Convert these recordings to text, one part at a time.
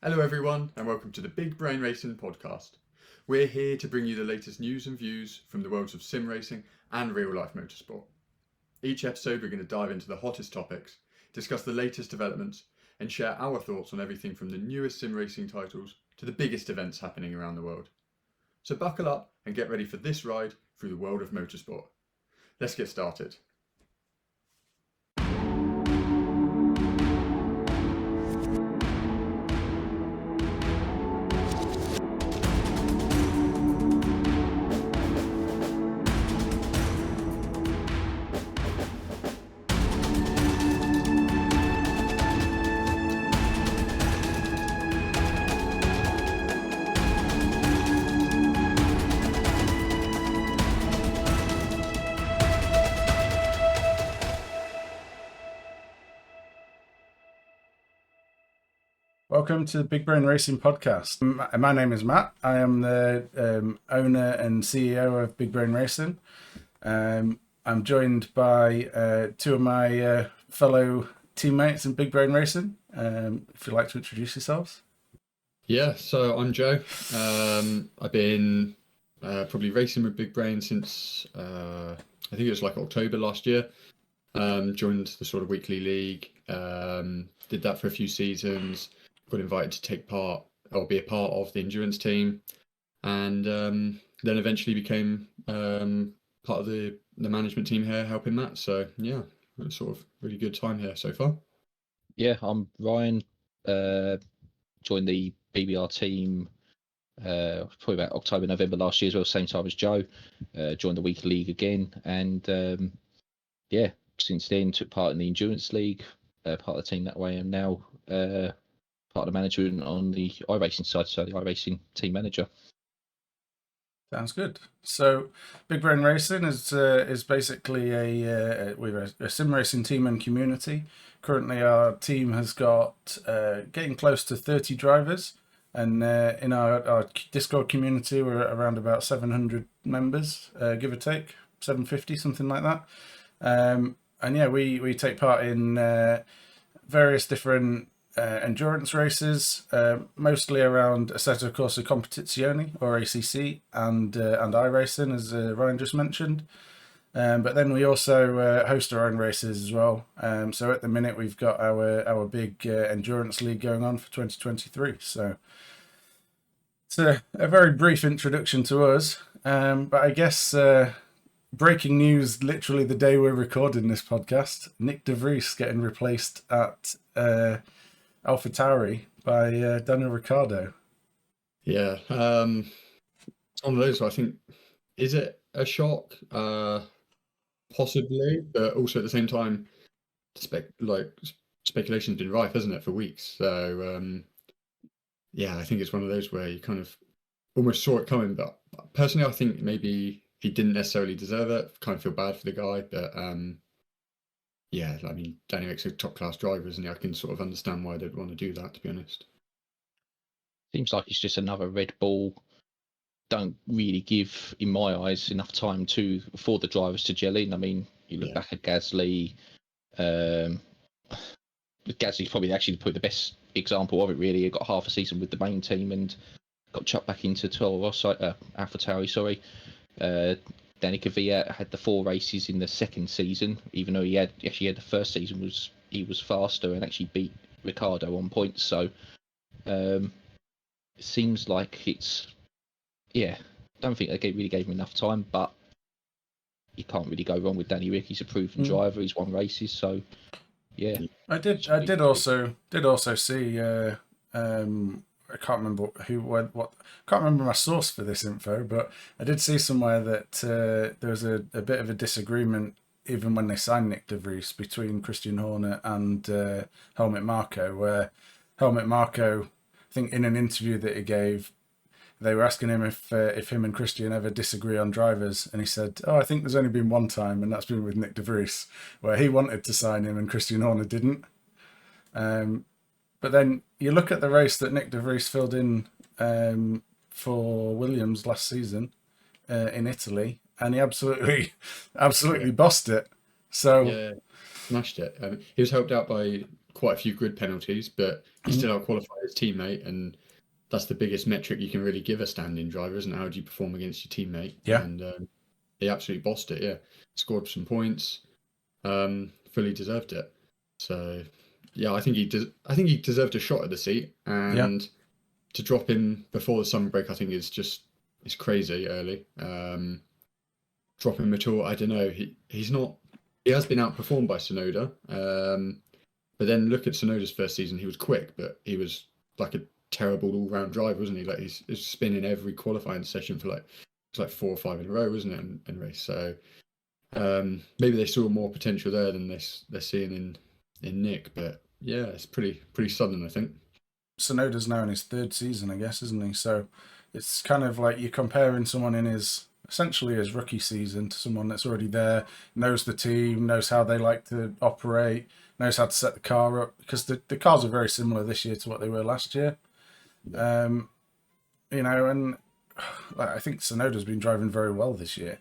Hello everyone and welcome to the Big Brain Racing podcast. We're here to bring you the latest news and views from the worlds of sim racing and real life motorsport. Each episode we're going to dive into the hottest topics, discuss the latest developments and share our thoughts on everything from the newest sim racing titles to the biggest events happening around the world. So buckle up and get ready for this ride through the world of motorsport. Let's get started. Welcome to the Big Brain Racing podcast. My name is Matt. I am the owner and CEO of Big Brain Racing. I'm joined by two of my fellow teammates in Big Brain Racing. If you'd like to introduce yourselves. Yeah, so I'm Joe. I've been probably racing with Big Brain since I think it was like October last year. Joined the sort of weekly league, did that for a few seasons, got invited to take part or be a part of the endurance team, and then eventually became part of the management team here helping Matt. So yeah, it was sort of really good time here so far. Yeah, I'm Ryan. Joined the BBR team probably about October, November last year as well, same time as Joe. Joined the weekly league again, and yeah, since then took part in the endurance league, part of the team that way. I'm now part of the management on the iRacing side, so the iRacing team manager. Sounds good. So, Big Brain Racing is basically we're a sim racing team and community. Currently, our team has got getting close to 30 drivers, and in our Discord community, we're at around about 700 members, give or take, 750, something like that. And yeah, we take part in various different endurance races, mostly around Assetto Corsa Competizione or ACC and iRacing, as Ryan just mentioned. But then we also host our own races as well. So at the minute we've got our big endurance league going on for 2023. So it's a very brief introduction to us. But I guess breaking news literally the day we're recording this podcast, Nick De Vries getting replaced at AlphaTauri by Daniel Ricciardo. Yeah, it's one of those where I think, is it a shock? Possibly, but also at the same time, speculation's been rife, hasn't it, for weeks? So yeah, I think it's one of those where you kind of almost saw it coming. But personally, I think maybe he didn't necessarily deserve it. Kind of feel bad for the guy, but yeah, I mean, Danny Rick's a top class driver, isn't he? I can sort of understand why they'd want to do that, to be honest. Seems like it's just another Red Bull. Don't really give, in my eyes, enough time for the drivers to gel in. I mean, you look back at Gasly. Gasly's probably actually the best example of it. Really, he got half a season with the main team and got chucked back into AlphaTauri. Sorry. Danny Kvyat had the 4 races in the second season, even though he had the first season he was faster and actually beat Ricciardo on points. So it seems like it's. Yeah, don't think they really gave him enough time, but you can't really go wrong with Danny Rick. He's a proven driver. He's won races, so yeah. I did also see. I can't remember what. Can't remember my source for this info, but I did see somewhere that there was a bit of a disagreement even when they signed Nick De Vries between Christian Horner and Helmut Marko, where Helmut Marko, I think in an interview that he gave, they were asking him if him and Christian ever disagree on drivers, and he said, "Oh, I think there's only been one time, and that's been with Nick De Vries, where he wanted to sign him and Christian Horner didn't." But then you look at the race that Nick De Vries filled in for Williams last season in Italy, and he absolutely bossed it. So yeah, smashed it. He was helped out by quite a few grid penalties, but he still out-qualified his teammate, and that's the biggest metric you can really give a standing driver, isn't it? How do you perform against your teammate? Yeah. And he absolutely bossed it. Yeah, scored some points, fully deserved it. So yeah, I think he deserved a shot at the seat, and to drop him before the summer break, I think it's crazy early. Drop him at all, I don't know. He's not. He has been outperformed by Tsunoda, but then look at Tsunoda's first season. He was quick, but he was like a terrible all-round driver, wasn't he? Like he's spinning every qualifying session for it's like 4 or 5 in a row, wasn't it? In race, so maybe they saw more potential there than they're seeing in Nick. But yeah, it's pretty sudden, I think. Tsunoda's now in his 3rd season, I guess, isn't he? So it's kind of like you're comparing someone in essentially his rookie season to someone that's already there, knows the team, knows how they like to operate, knows how to set the car up, because the cars are very similar this year to what they were last year. And I think Tsunoda's been driving very well this year.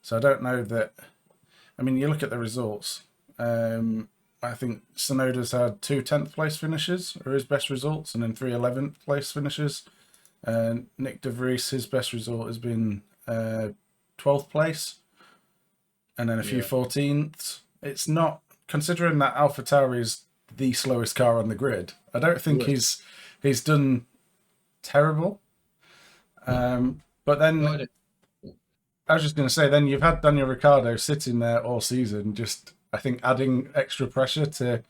So I don't know that. I mean, you look at the results. I think Tsunoda's had 2 10th place finishes, are his best results, and then 3 11th place finishes. Nick De Vries, his best result has been 12th place, and then a few 14ths. It's not, considering that AlphaTauri is the slowest car on the grid, I don't think he's done terrible. But then I was just going to say, then you've had Daniel Ricciardo sitting there all season, just I think adding extra pressure to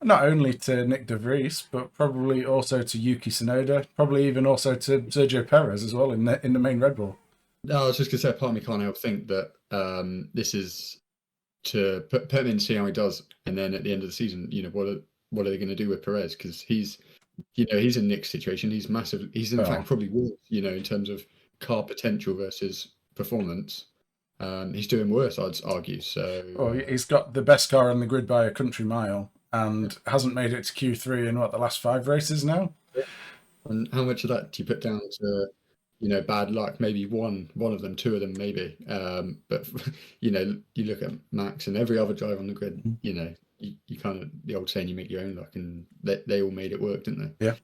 not only to Nick De Vries, but probably also to Yuki Tsunoda, probably even also to Sergio Perez as well in the main Red Bull. No, I was just going to say, part of me can't help think that this is to put him in, see how he does, and then at the end of the season, what are they going to do with Perez? Because he's in Nick's situation. He's massive. He's in fact probably worse, in terms of car potential versus performance. He's doing worse, I'd argue. So he's got the best car on the grid by a country mile, and hasn't made it to Q3 in the last 5 races now. Yeah. And how much of that do you put down to bad luck? Maybe one of them, 2 of them, maybe. But you look at Max and every other driver on the grid. You kind of, the old saying, you make your own luck, and they all made it work, didn't they? Yeah.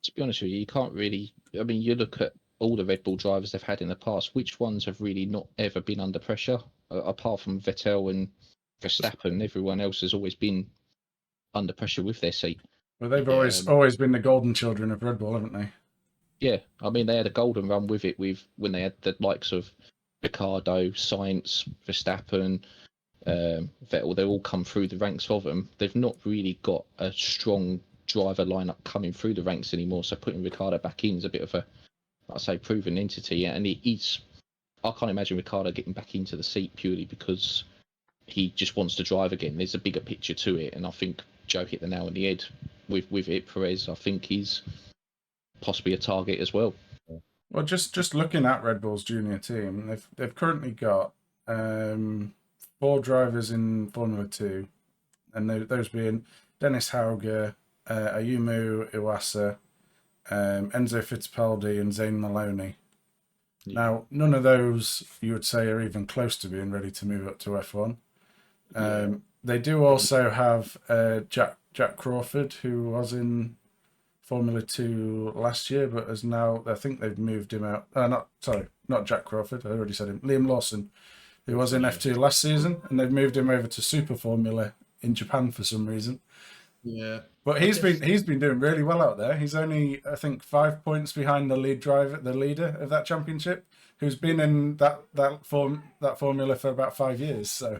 To be honest with you can't really. I mean, you look at all the Red Bull drivers they've had in the past. Which ones have really not ever been under pressure? Apart from Vettel and Verstappen, everyone else has always been under pressure with their seat. Well, they've always been the golden children of Red Bull, haven't they? Yeah, I mean, they had a golden run with it when they had the likes of Ricciardo, Sainz, Verstappen, Vettel. They all come through the ranks of them. They've not really got a strong driver lineup coming through the ranks anymore. So putting Ricciardo back in is a bit of a, like I say, proven entity. And I can't imagine Ricciardo getting back into the seat purely because he just wants to drive again. There's a bigger picture to it, and I think Joe hit the nail on the head with it. Perez, I think he's possibly a target as well. Well, just looking at Red Bull's junior team, they've currently got 4 drivers in Formula 2, and those being Dennis Hauger, Ayumu Iwasa, Enzo Fittipaldi, and Zane Maloney. Yeah. Now, none of those you would say are even close to being ready to move up to F1. They do also have Jack Crawford, who was in Formula 2 last year, but has now, I think they've moved him out. Not Jack Crawford, I already said him. Liam Lawson, who was in F2 last season, and they've moved him over to Super Formula in Japan for some reason. Yeah. But he's been doing really well out there. He's only, I think, 5 points behind the leader of that championship, who's been in that formula for about 5 years. So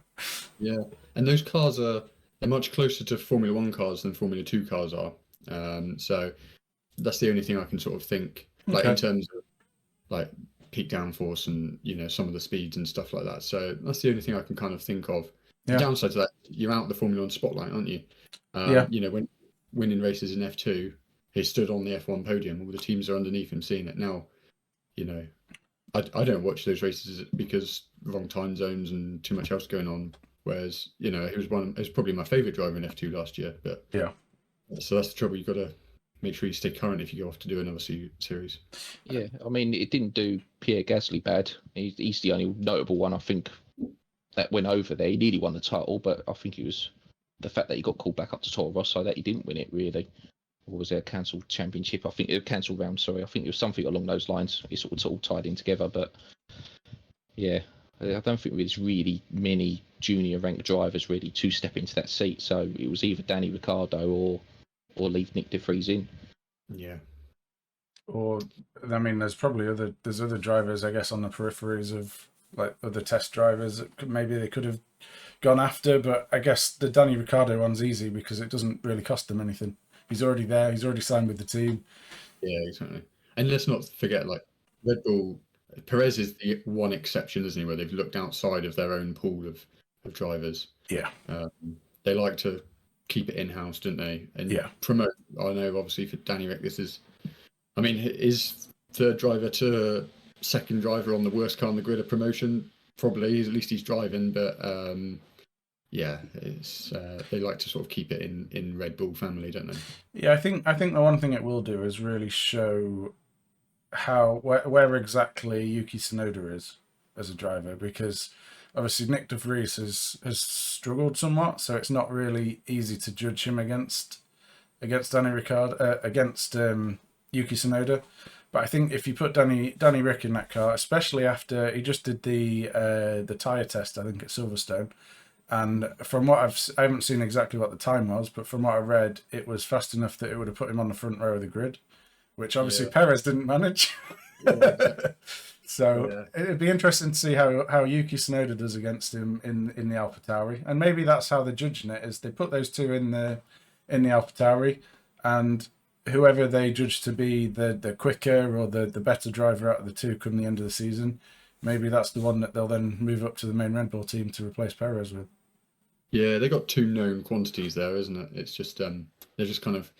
yeah, and those cars they're much closer to Formula 1 cars than Formula 2 cars are. So that's the only thing I can sort of think, like in terms of like peak downforce and some of the speeds and stuff like that. So that's the only thing I can kind of think of. The downside to that, you're out of the Formula 1 spotlight, aren't you? When winning races in F2, he stood on the F1 podium. All the teams are underneath him seeing it now. I don't watch those races because wrong time zones and too much else going on. Whereas he was probably my favourite driver in F2 last year. But so that's the trouble. You've got to make sure you stay current if you go off to do another series. Yeah, I mean, it didn't do Pierre Gasly bad. He's the only notable one I think that went over there. He nearly won the title, but I think he was the fact that he got called back up to Toro Rosso, that he didn't win it really. Or was there a cancelled championship? I think it was a cancelled round, sorry. I think it was something along those lines. It's all tied in together. But yeah, I don't think there's really many junior ranked drivers really to step into that seat. So it was either Danny Ricciardo or leave Nick de Vries in. Yeah. Or, I mean, there's probably other drivers, I guess, on the peripheries of like other test drivers that maybe they could have gone after. But I guess the Danny Ricciardo one's easy because it doesn't really cost them anything. He's already there. He's already signed with the team. Yeah, exactly. And let's not forget, like, Red Bull, Perez is the one exception, isn't he, where they've looked outside of their own pool of drivers. Yeah. They like to keep it in-house, don't they? And Yeah. promote. I know, obviously, for Danny Rick, this is, I mean, is third driver to second driver on the worst car on the grid a promotion? Probably. At least he's driving, but yeah, it's they like to sort of keep it in Red Bull family, don't they? Yeah, I think the one thing it will do is really show where exactly Yuki Tsunoda is as a driver, because obviously Nick de Vries has struggled somewhat, so it's not really easy to judge him against Danny Ricciardo, against Yuki Tsunoda. But I think if you put Danny Rick in that car, especially after he just did the tyre test, I think at Silverstone, and from what I haven't seen exactly what the time was, but from what I read, it was fast enough that it would have put him on the front row of the grid, which obviously Perez didn't manage. So it'd be interesting to see how Yuki Tsunoda does against him in the AlphaTauri, and maybe that's how they're judging it, is they put those two in the AlphaTauri, and whoever they judge to be the quicker or the better driver out of the two come the end of the season, maybe that's the one that they'll then move up to the main Red Bull team to replace Perez with. Yeah, they got two known quantities there, isn't it? It's just they're just kind of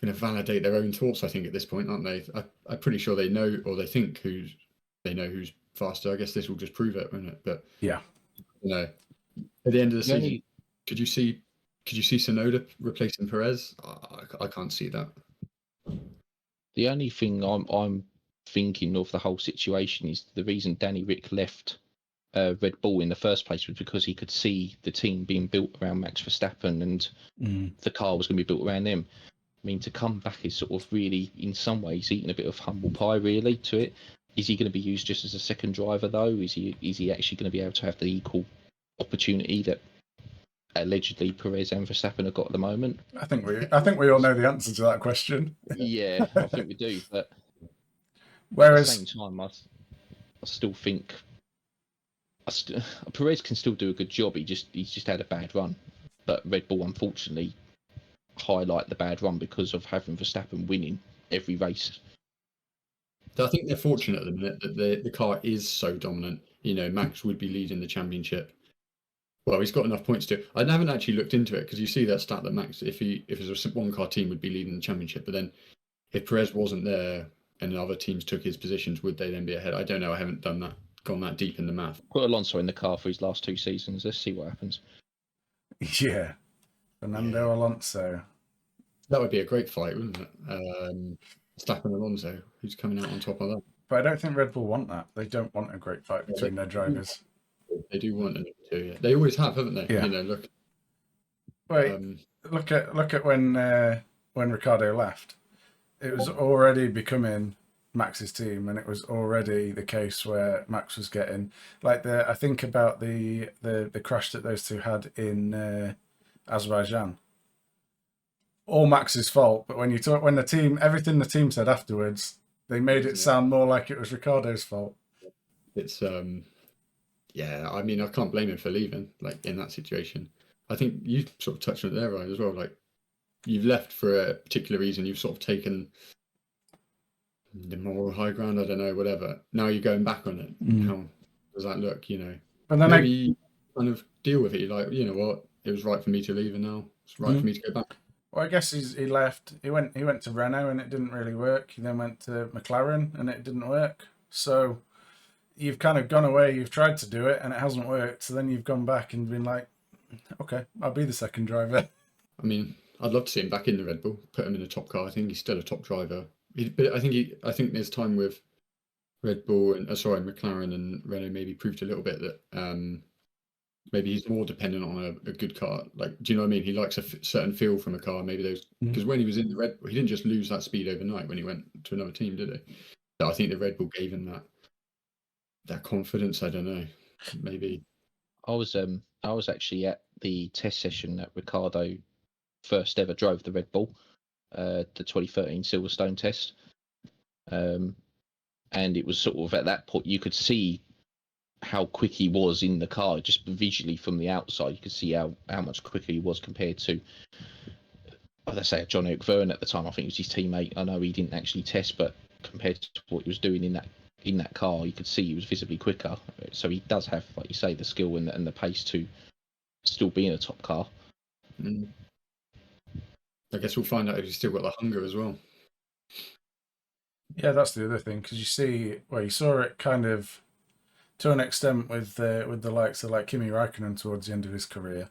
going to validate their own thoughts, I think, at this point, aren't they? I'm pretty sure they know, or they think who's faster. I guess this will just prove it, won't it? But yeah, you know, at the end of the season, could you see Tsunoda replacing Perez? I can't see that. The only thing I'm thinking of the whole situation is the reason Danny Rick left Red Bull in the first place was because he could see the team being built around Max Verstappen and the car was going to be built around them. I mean, to come back is sort of really, in some ways, eating a bit of humble pie, really, to it. Is he going to be used just as a second driver, though? Is he actually going to be able to have the equal opportunity that allegedly Perez and Verstappen have got at the moment? I think we all know the answer to that question. Yeah, I think we do. But whereas at the same time, I still think Perez can still do a good job. He's just had a bad run. But Red Bull, unfortunately, highlight the bad run because of having Verstappen winning every race. So I think they're fortunate at the minute that the car is so dominant. You know, Max would be leading the championship. Well, he's got enough points to. I haven't actually looked into it because you see that stat that Max, if it was a one car team, would be leading the championship. But then, if Perez wasn't there and other teams took his positions, would they then be ahead? I don't know. I haven't gone that deep in the math. Put Alonso in the car for his last two seasons. Let's see what happens. Yeah, Fernando Alonso. That would be a great fight, wouldn't it? Verstappen and Alonso, who's coming out on top of that? But I don't think Red Bull want that. They don't want a great fight between their drivers. They do want another two. Yeah. They always have, haven't they? Yeah. You know, look. Wait, look at when Ricciardo left. It was already becoming Max's team, and it was already the case where Max was getting I think about the crash that those two had in Azerbaijan. All Max's fault, but when the team, everything the team said afterwards, they made it sound more like it was Ricciardo's fault. It's yeah, I mean, I can't blame him for leaving, like, in that situation. I think you sort of touched on it there, Ryan, as well. Like, you've left for a particular reason. You've sort of taken the moral high ground, I don't know, whatever. Now you're going back on it. How does that look, you know? But then maybe you kind of deal with it. You're like, you know what? It was right for me to leave, and now it's right for me to go back. Well, I guess he left. He went to Renault, and it didn't really work. He then went to McLaren, and it didn't work. So you've kind of gone away. You've tried to do it, and it hasn't worked. So then you've gone back and been like, okay, I'll be the second driver. I mean, I'd love to see him back in the Red Bull, put him in a top car. I think he's still a top driver. But I think there's time with Red Bull and McLaren and Renault maybe proved a little bit that maybe he's more dependent on a good car. Like, do you know what I mean? He likes a certain feel from a car. Maybe those, because when he was in the Red Bull, he didn't just lose that speed overnight when he went to another team, did he? So I think the Red Bull gave him that confidence. I don't know. Maybe. I was actually at the test session that Ricciardo first ever drove the Red Bull, the 2013 Silverstone test, and it was sort of at that point you could see how quick he was in the car, just visually from the outside. You could see how much quicker he was compared to, let's say, John Eric Verne at the time. I think it was his teammate. I know he didn't actually test, but compared to what he was doing in that car, you could see he was visibly quicker. So he does have, like you say, the skill and the pace to still be in a top car. I guess we'll find out if he's still got the hunger as well. Yeah, that's the other thing, because you saw it kind of to an extent with the likes of like Kimi Räikkönen towards the end of his career,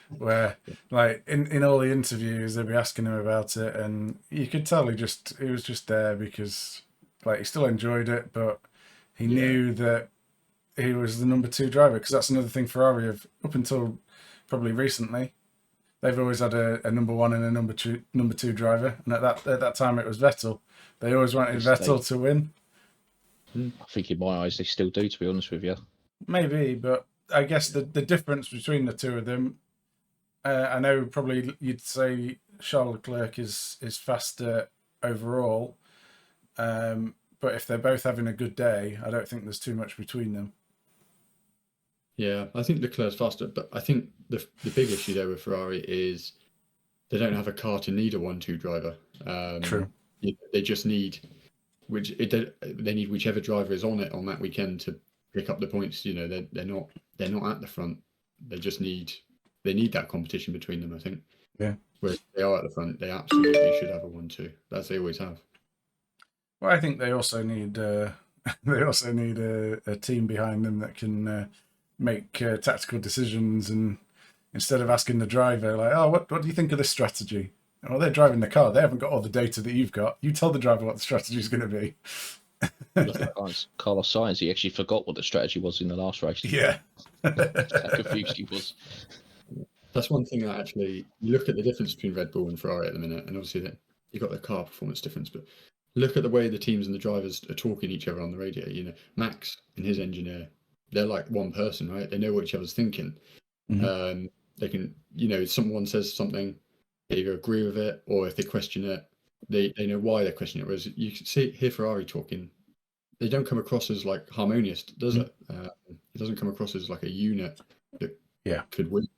where like in all the interviews they'd be asking him about it, and you could tell he was just there because like he still enjoyed it, but he knew that he was the number 2 driver, because that's another thing Ferrari have up until probably recently. They've always had a number 1 and a number two driver, and at that time it was Vettel. They always wanted Vettel to win. I think in my eyes they still do, to be honest with you. Maybe, but I guess the difference between the two of them, I know probably you'd say Charles Leclerc is faster overall, but if they're both having a good day, I don't think there's too much between them. Yeah, I think Leclerc's faster, but I think the big issue there with Ferrari is they don't have a car to need a 1-2 driver. True. They just need they need whichever driver is on it on that weekend to pick up the points. You know, they're not at the front. They need that competition between them, I think. Yeah. Where they are at the front, they absolutely should have a 1-2, as they always have. Well, I think they also need a team behind them that can make tactical decisions, and instead of asking the driver like, "Oh, what do you think of this strategy?" Well, they're driving the car. They haven't got all the data that you've got. You tell the driver what the strategy is going to be. Carlos Sainz, he actually forgot what the strategy was in the last race. Yeah. How confused he was. That's one thing that actually, you look at the difference between Red Bull and Ferrari at the minute, and obviously you've got the car performance difference, but look at the way the teams and the drivers are talking to each other on the radio. You know, Max and his engineer, they're like one person, right? They know what each other's thinking. Mm-hmm. They can, you know, if someone says something, they either agree with it, or if they question it, they know why they're questioning it. Whereas you can hear Ferrari talking, they don't come across as like harmonious, does it? It doesn't come across as like a unit that could win.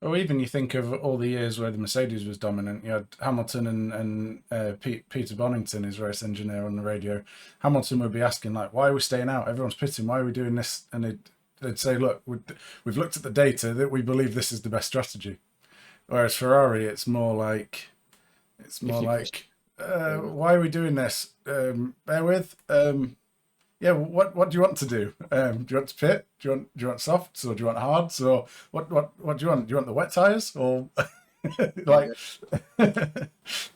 Or even you think of all the years where the Mercedes was dominant. You had Hamilton and Peter Bonington, his race engineer, on the radio. Hamilton would be asking like, "Why are we staying out? Everyone's pitting. Why are we doing this?" And they'd say, "Look, we've looked at the data that we believe this is the best strategy." Whereas Ferrari, it's more like, "Why are we doing this? Bear with. Yeah, what do you want to do? Do you want to pit? Do you want softs, or do you want hards, or what do you want? Do you want the wet tires, or like?" You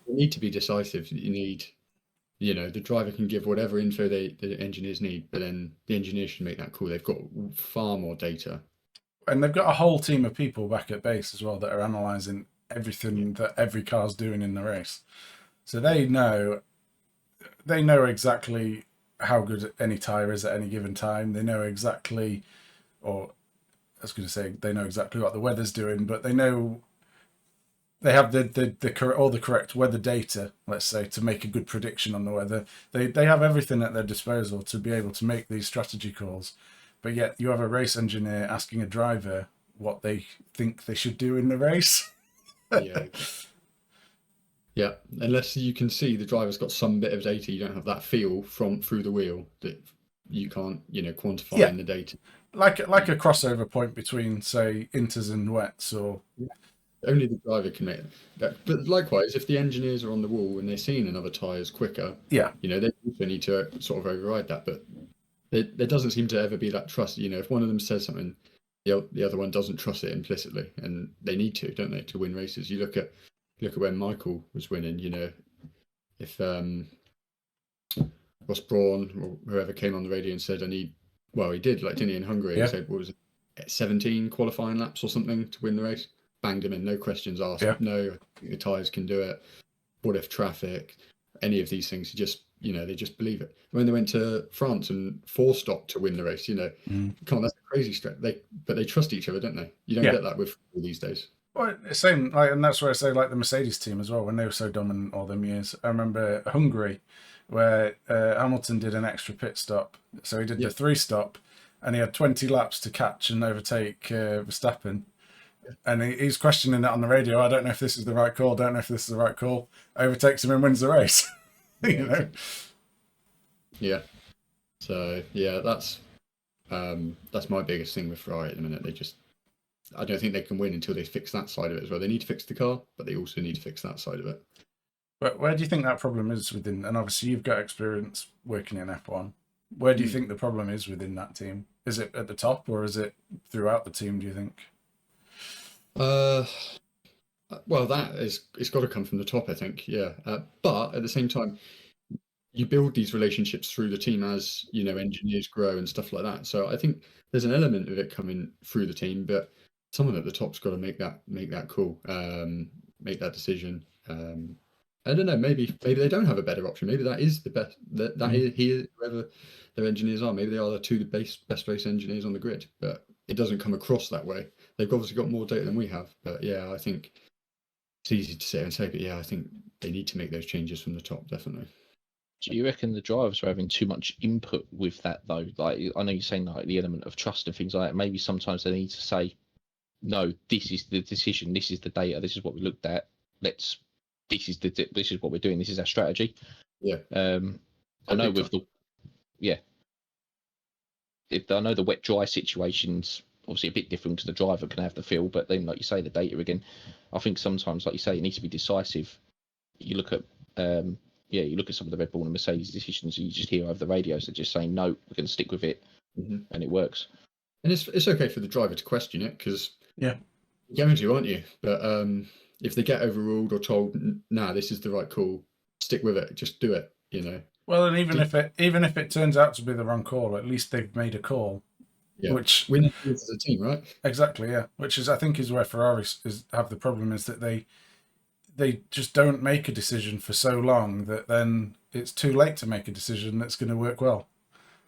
need to be decisive. You need, you know, the driver can give whatever info the engineers need, but then the engineers should make that call. They've got far more data. And they've got a whole team of people back at base as well that are analysing everything that every car's doing in the race. So they know exactly how good any tyre is at any given time. They know exactly, or I was going to say, they know exactly what the weather's doing, but they know they have all the correct weather data, let's say, to make a good prediction on the weather. They have everything at their disposal to be able to make these strategy calls. But yet you have a race engineer asking a driver what they think they should do in the race. Yeah, unless you can see the driver's got some bit of data, you don't have that feel through the wheel that you can't, you know, quantify in the data. Like a crossover point between, say, inters and wets, or only the driver can make that. But likewise, if the engineers are on the wall and they're seeing another tyres quicker, you know, they also need to sort of override that. But there doesn't seem to ever be that trust. You know, if one of them says something, the other one doesn't trust it implicitly, and they need to, don't they, to win races? You look at when Michael was winning. You know, if Ross Brawn or whoever came on the radio and said, "I need," well, he did, like, didn't he, in Hungary? He said, "What was it? 17 qualifying laps or something to win the race. Banged him in, no questions asked. Yeah. No, I think the tyres can do it. What if traffic? Any of these things, they just believe it. When they went to France and 4-stop to win the race, come on, that's a crazy stretch. But they trust each other, don't they? You don't get that with all these days. Well, same, and that's where I say the Mercedes team as well, when they were so dominant all them years. I remember Hungary, where Hamilton did an extra pit stop, so he did the 3-stop, and he had 20 laps to catch and overtake Verstappen. And he's questioning that on the radio. I don't know if this is the right call. Don't know if this is the right call. Overtakes him and wins the race. Yeah. So that's my biggest thing with Ferrari at the minute. I don't think they can win until they fix that side of it as well. They need to fix the car, but they also need to fix that side of it. But where do you think that problem is within? And obviously you've got experience working in F1. Where do you think the problem is within that team? Is it at the top or is it throughout the team? Do you think? Well, it's got to come from the top, I think. Yeah, but at the same time, you build these relationships through the team as engineers grow and stuff like that. So I think there's an element of it coming through the team, but someone at the top's got to make that call, make that decision. I don't know. Maybe they don't have a better option. Maybe that is the best. That is whoever their engineers are. Maybe they are the two best race engineers on the grid, but it doesn't come across that way. They've obviously got more data than we have. But yeah, I think it's easy to sit and say, but yeah, I think they need to make those changes from the top, definitely. Do you reckon the drivers are having too much input with that though? Like, I know you're saying like the element of trust and things like that. Maybe sometimes they need to say, no, this is the decision, this is the data, this is what we looked at. This is what we're doing. This is our strategy. Yeah. I know with the I know the wet dry situation's obviously a bit different because the driver can have the feel, but then like you say, the data again, I think sometimes like you say, it needs to be decisive. You look at you look at some of the Red Bull and Mercedes decisions, and you just hear over the radios they're just saying no, we're going to stick with it, and it works. And it's okay for the driver to question it because you're going to, aren't you? But if they get overruled or told, nah, this is the right call, stick with it, just do it. Well, and even if it turns out to be the wrong call, at least they've made a call. Yeah. Which win as a team, right? Exactly, yeah. Which is, I think, is where Ferrari have the problem, is that they just don't make a decision for so long that then it's too late to make a decision that's going to work well.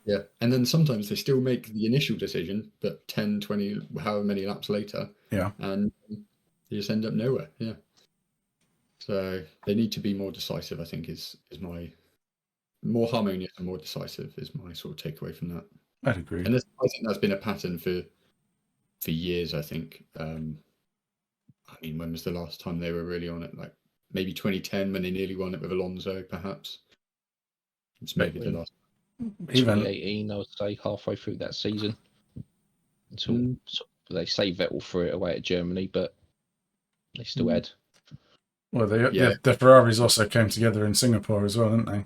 Yeah, and then sometimes they still make the initial decision, but 10, 20, however many laps later, and they just end up nowhere. Yeah. So they need to be more decisive, I think, is my more harmonious and more decisive is my sort of takeaway from that. I'd agree. And I think that's been a pattern for years, I think. I mean, when was the last time they were really on it? Like maybe 2010 when they nearly won it with Alonso, perhaps. It's maybe the last. Even 2018, I would say, halfway through that season. Until they say Vettel threw it away at Germany, but they still had. Well, the Ferraris also came together in Singapore as well, didn't they?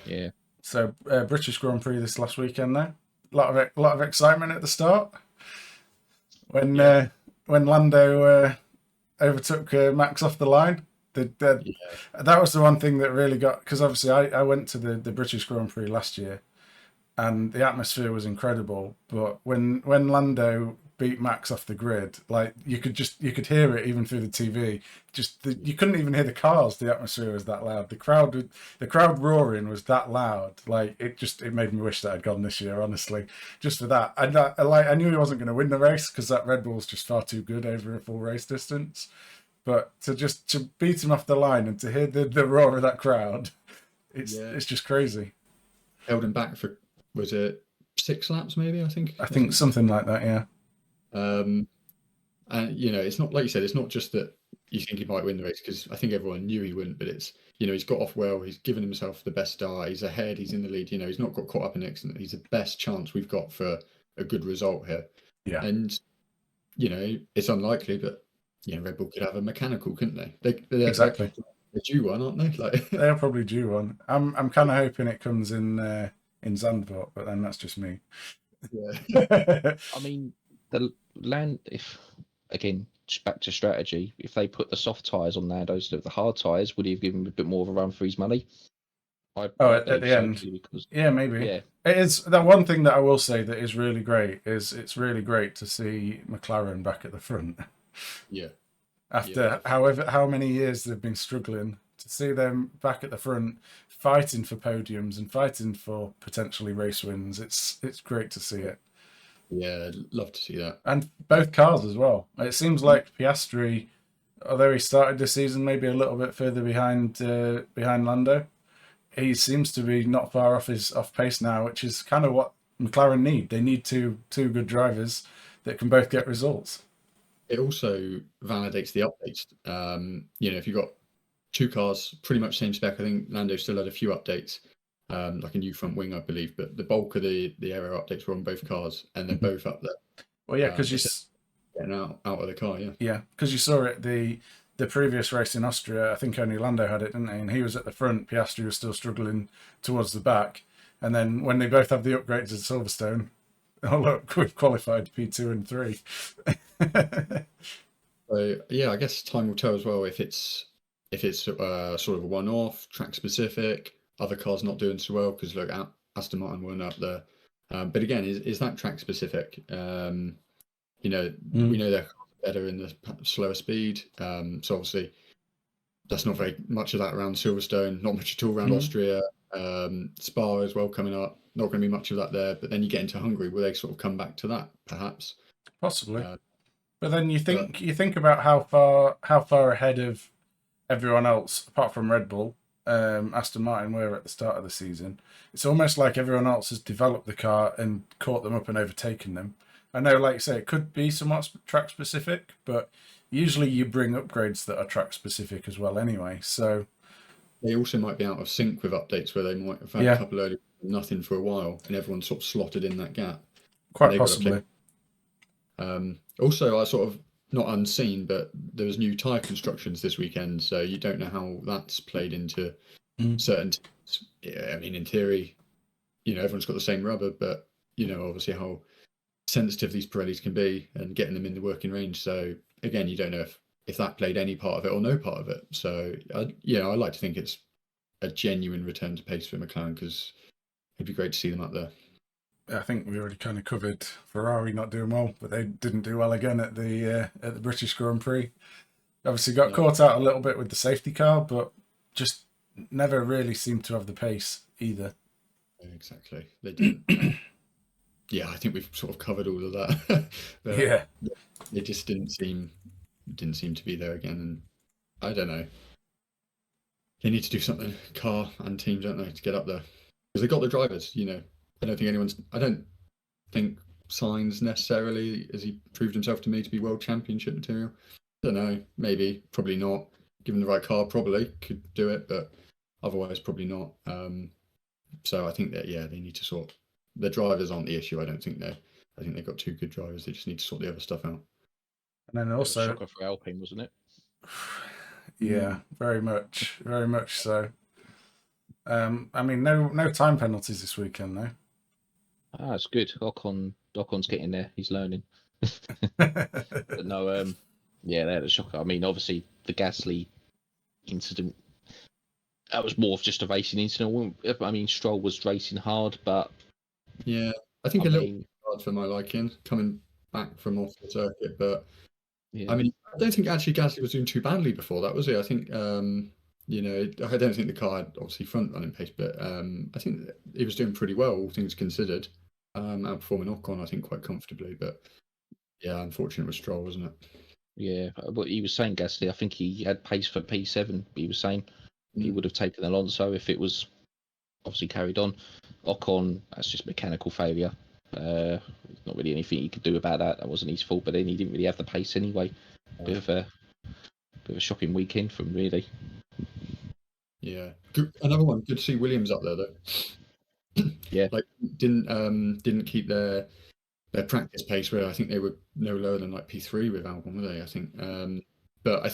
Yeah. So British Grand Prix this last weekend, though. A lot of excitement at the start when Lando overtook Max off the line. That was the one thing that really got, because obviously I went to the British Grand Prix last year, and the atmosphere was incredible. But when Lando beat Max off the grid, like you could hear it even through the TV. You couldn't even hear the cars. The atmosphere was that loud. The crowd roaring was that loud. Like it made me wish that I'd gone this year, honestly, just for that. I knew he wasn't going to win the race because that Red Bull's just far too good over a full race distance. But to beat him off the line and to hear the roar of that crowd, it's just crazy. Held him back for, was it 6 laps maybe, I think? I think something like that, yeah. And it's not, like you said, it's not just that you think he might win the race, because I think everyone knew he wouldn't, but it's, he's got off well, he's given himself the best start, he's ahead, he's in the lead, he's not got caught up in accident, he's the best chance we've got for a good result here. Yeah. And, it's unlikely, but, Red Bull could have a mechanical, couldn't they? Exactly. They're due one, aren't they? They're probably due one. I'm kind of hoping it comes in Zandvoort, but then that's just me. Yeah. I mean, if again back to strategy, if they put the soft tyres on Nando's instead of the hard tyres, would he have given him a bit more of a run for his money? I at believe the so, end. purely because Yeah, maybe. yeah, It is that one thing that I will say that is really great is it's really great to see McLaren back at the front Yeah, after how many years they've been struggling. To see them back at the front fighting for podiums and fighting for potentially race wins, it's great to see it. yeah, love to see that. And both cars as well. It seems like Piastri, although he started the season maybe a little bit further behind Lando, he seems to be not far off pace now, which is kind of what McLaren need. They need two good drivers that can both get results. It also validates the updates. If you've got two cars, pretty much same spec. I think Lando still had a few updates, like a new front wing, I believe, but the bulk of the aero updates were on both cars, and they're both up there. Well, yeah, because getting out of the car, because you saw it the previous race in Austria. I think only Lando had it, didn't he? And he was at the front. Piastri was still struggling towards the back. And then when they both have the upgrades at Silverstone, oh look, we've qualified P2 and 3. So yeah, I guess time will tell as well if it's sort of a one-off, track specific. Other cars not doing so well because look, Aston Martin weren't up there. But again, is that track specific? We know they're better in the slower speed. So obviously, that's not very much of that around Silverstone. Not much at all around Austria. Spa as well coming up. Not going to be much of that there. But then you get into Hungary, will they sort of come back to that perhaps? Possibly. But then you think about how far ahead of everyone else, apart from Red Bull, Aston Martin were at the start of the season. It's almost like everyone else has developed the car and caught them up and overtaken them. I know, like you say, it could be somewhat track specific, but usually you bring upgrades that are track specific as well anyway. So they also might be out of sync with updates where they might have had a couple early, nothing for a while, and everyone's sort of slotted in that gap. Quite possibly. Also, I sort of not unseen, but there was new tyre constructions this weekend, so you don't know how that's played into certain. I mean, in theory, everyone's got the same rubber, but obviously how sensitive these Pirellis can be and getting them in the working range. So again, you don't know if that played any part of it or no part of it. So I like to think it's a genuine return to pace for McLaren because it'd be great to see them up there. I think we already kind of covered Ferrari not doing well, but they didn't do well again at the British Grand Prix. Obviously got caught out a little bit with the safety car, but just never really seemed to have the pace either. Exactly, they didn't. Yeah, I think we've sort of covered all of that. Yeah, they just didn't seem to be there again, and I don't know. They need to do something, car and team, don't they, to get up there because they got the drivers. I don't think Sainz necessarily, as he proved himself to me, to be world championship material. I don't know, maybe, probably not. Given the right car, probably could do it, but otherwise, probably not. So I think that they need to sort. The drivers aren't the issue. I think they've got two good drivers. They just need to sort the other stuff out. And then also, shocker for Alpine, wasn't it? Yeah, very much so. I mean, no time penalties this weekend though. It's good. Ocon's getting there. He's learning. But no, they had a shocker. I mean, obviously the Gasly incident, that was more of just a racing incident. I mean, Stroll was racing hard, but yeah, I think a little hard for my liking coming back from off the circuit. But I mean, I don't think actually Gasly was doing too badly before that, was he? I think I don't think the car had obviously front running pace, but I think he was doing pretty well, all things considered. Outperforming Ocon, I think, quite comfortably. But yeah, unfortunate with Stroll, wasn't it? Yeah, what he was saying, Gasly, I think he had pace for P7. He was saying he would have taken Alonso if it was obviously carried on. Ocon, that's just mechanical failure. Not really anything he could do about that. That wasn't his fault, but then he didn't really have the pace anyway. Bit of a shocking weekend from really. Yeah, another one. Good to see Williams up there though. Yeah, like didn't keep their practice pace where I think they were no lower than like P3 with Albon, were they? I think, but I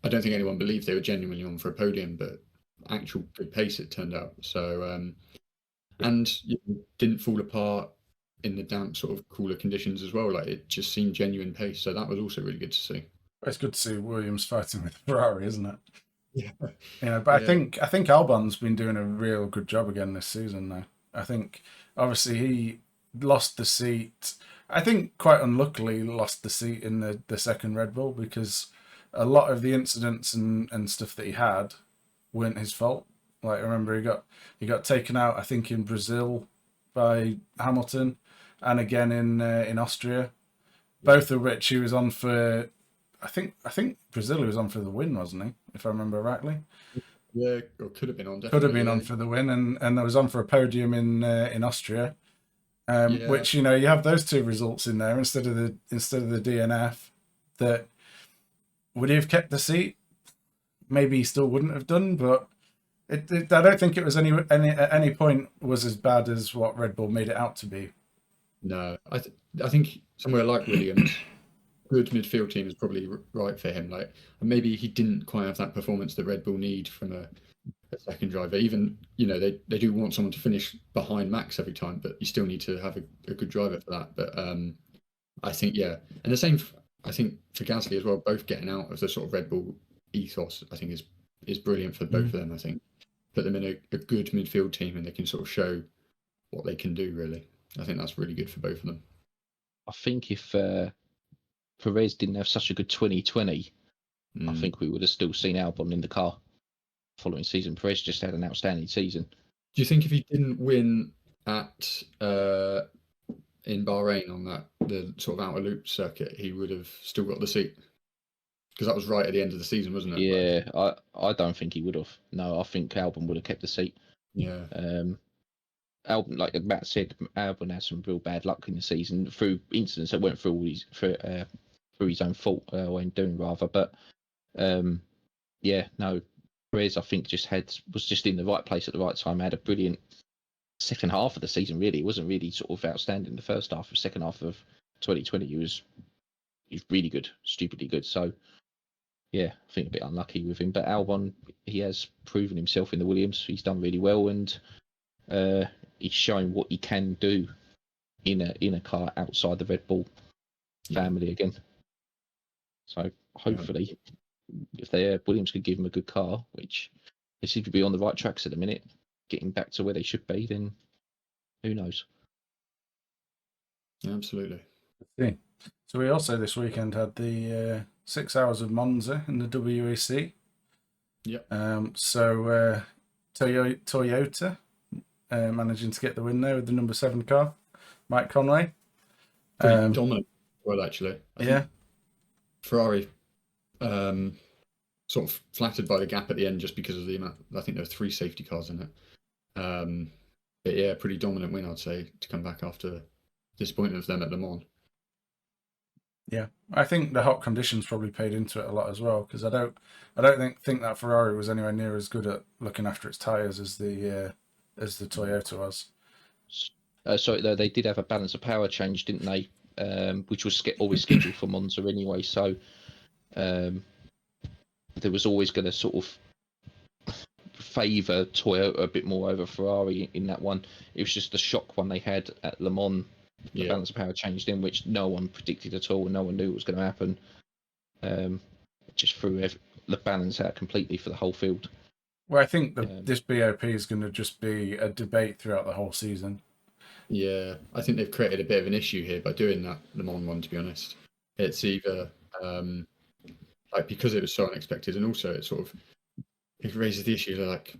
don't think anyone believed they were genuinely on for a podium, but actual good pace it turned out. So and didn't fall apart in the damp sort of cooler conditions as well. Like it just seemed genuine pace, so that was also really good to see. It's good to see Williams fighting with Ferrari, isn't it? Yeah. But I think Albon's been doing a real good job again this season now. I think obviously he lost the seat. I think quite unluckily lost the seat in the second Red Bull, because a lot of the incidents and stuff that he had weren't his fault. Like, I remember he got taken out, I think, in Brazil by Hamilton, and again in Austria, both of which he was on for. I think Brazil he was on for the win, wasn't he? If I remember rightly. Yeah, or could have been on. Could have Definitely, been yeah. on for the win, and I was on for a podium in Austria. Yeah, Which, you have those two results in there instead of the DNF. That would he have kept the seat? Maybe he still wouldn't have done, but I don't think it was at any point was as bad as what Red Bull made it out to be. no, I think somewhere like Williams, good midfield team is probably right for him. Like, maybe he didn't quite have that performance that Red Bull need from a second driver. Even, they do want someone to finish behind Max every time, but you still need to have a good driver for that. But I think, yeah, and the same. I think for Gasly as well. Both getting out of the sort of Red Bull ethos, I think is brilliant for both of them. I think put them in a good midfield team, and they can sort of show what they can do. Really, I think that's really good for both of them. I think if Perez didn't have such a good 2020, I think we would have still seen Albon in the car following season. Perez just had an outstanding season. Do you think if he didn't win at in Bahrain on the sort of outer loop circuit, he would have still got the seat? Because that was right at the end of the season, wasn't it? Yeah, I don't think he would have. No, I think Albon would have kept the seat. Yeah. Albon, like Matt said, Albon had some real bad luck in the season through incidents that went through through his own fault, or in doing rather. But yeah, no, Perez I think was just in the right place at the right time. Had a brilliant second half of the season. Really, it wasn't really sort of outstanding the first half. The second half of 2020, he was really good, stupidly good. So yeah, I think a bit unlucky with him. But Albon, he has proven himself in the Williams. He's done really well, and he's showing what he can do in a car outside the Red Bull family again. So hopefully, if Williams could give him a good car, which they seem to be on the right tracks at the minute, getting back to where they should be, then who knows? Absolutely. See. So we also this weekend had the 6 hours of Monza in the WEC. Yep. So Toyota managing to get the win there with the number 7 car, Mike Conway. Pretty dominant. Well, actually, I think Ferrari sort of flattered by the gap at the end just because of the amount. I think there were 3 safety cars in it. But yeah, pretty dominant win, I'd say, to come back after disappointment of them at Le Mans. Yeah, I think the hot conditions probably paid into it a lot as well, because I don't think that Ferrari was anywhere near as good at looking after its tyres as the Toyota was. So they did have a balance of power change, didn't they? Which was always scheduled for Monza anyway. So there was always going to sort of favour Toyota a bit more over Ferrari in that one. It was just the shock one they had at Le Mans. The balance of power changed in, which no one predicted at all. No one knew what was going to happen. It just threw the balance out completely for the whole field. Well, I think this BOP is going to just be a debate throughout the whole season. Yeah, I think they've created a bit of an issue here by doing that Le Mans one, to be honest. It's either like, because it was so unexpected, and also it raises the issue that, like,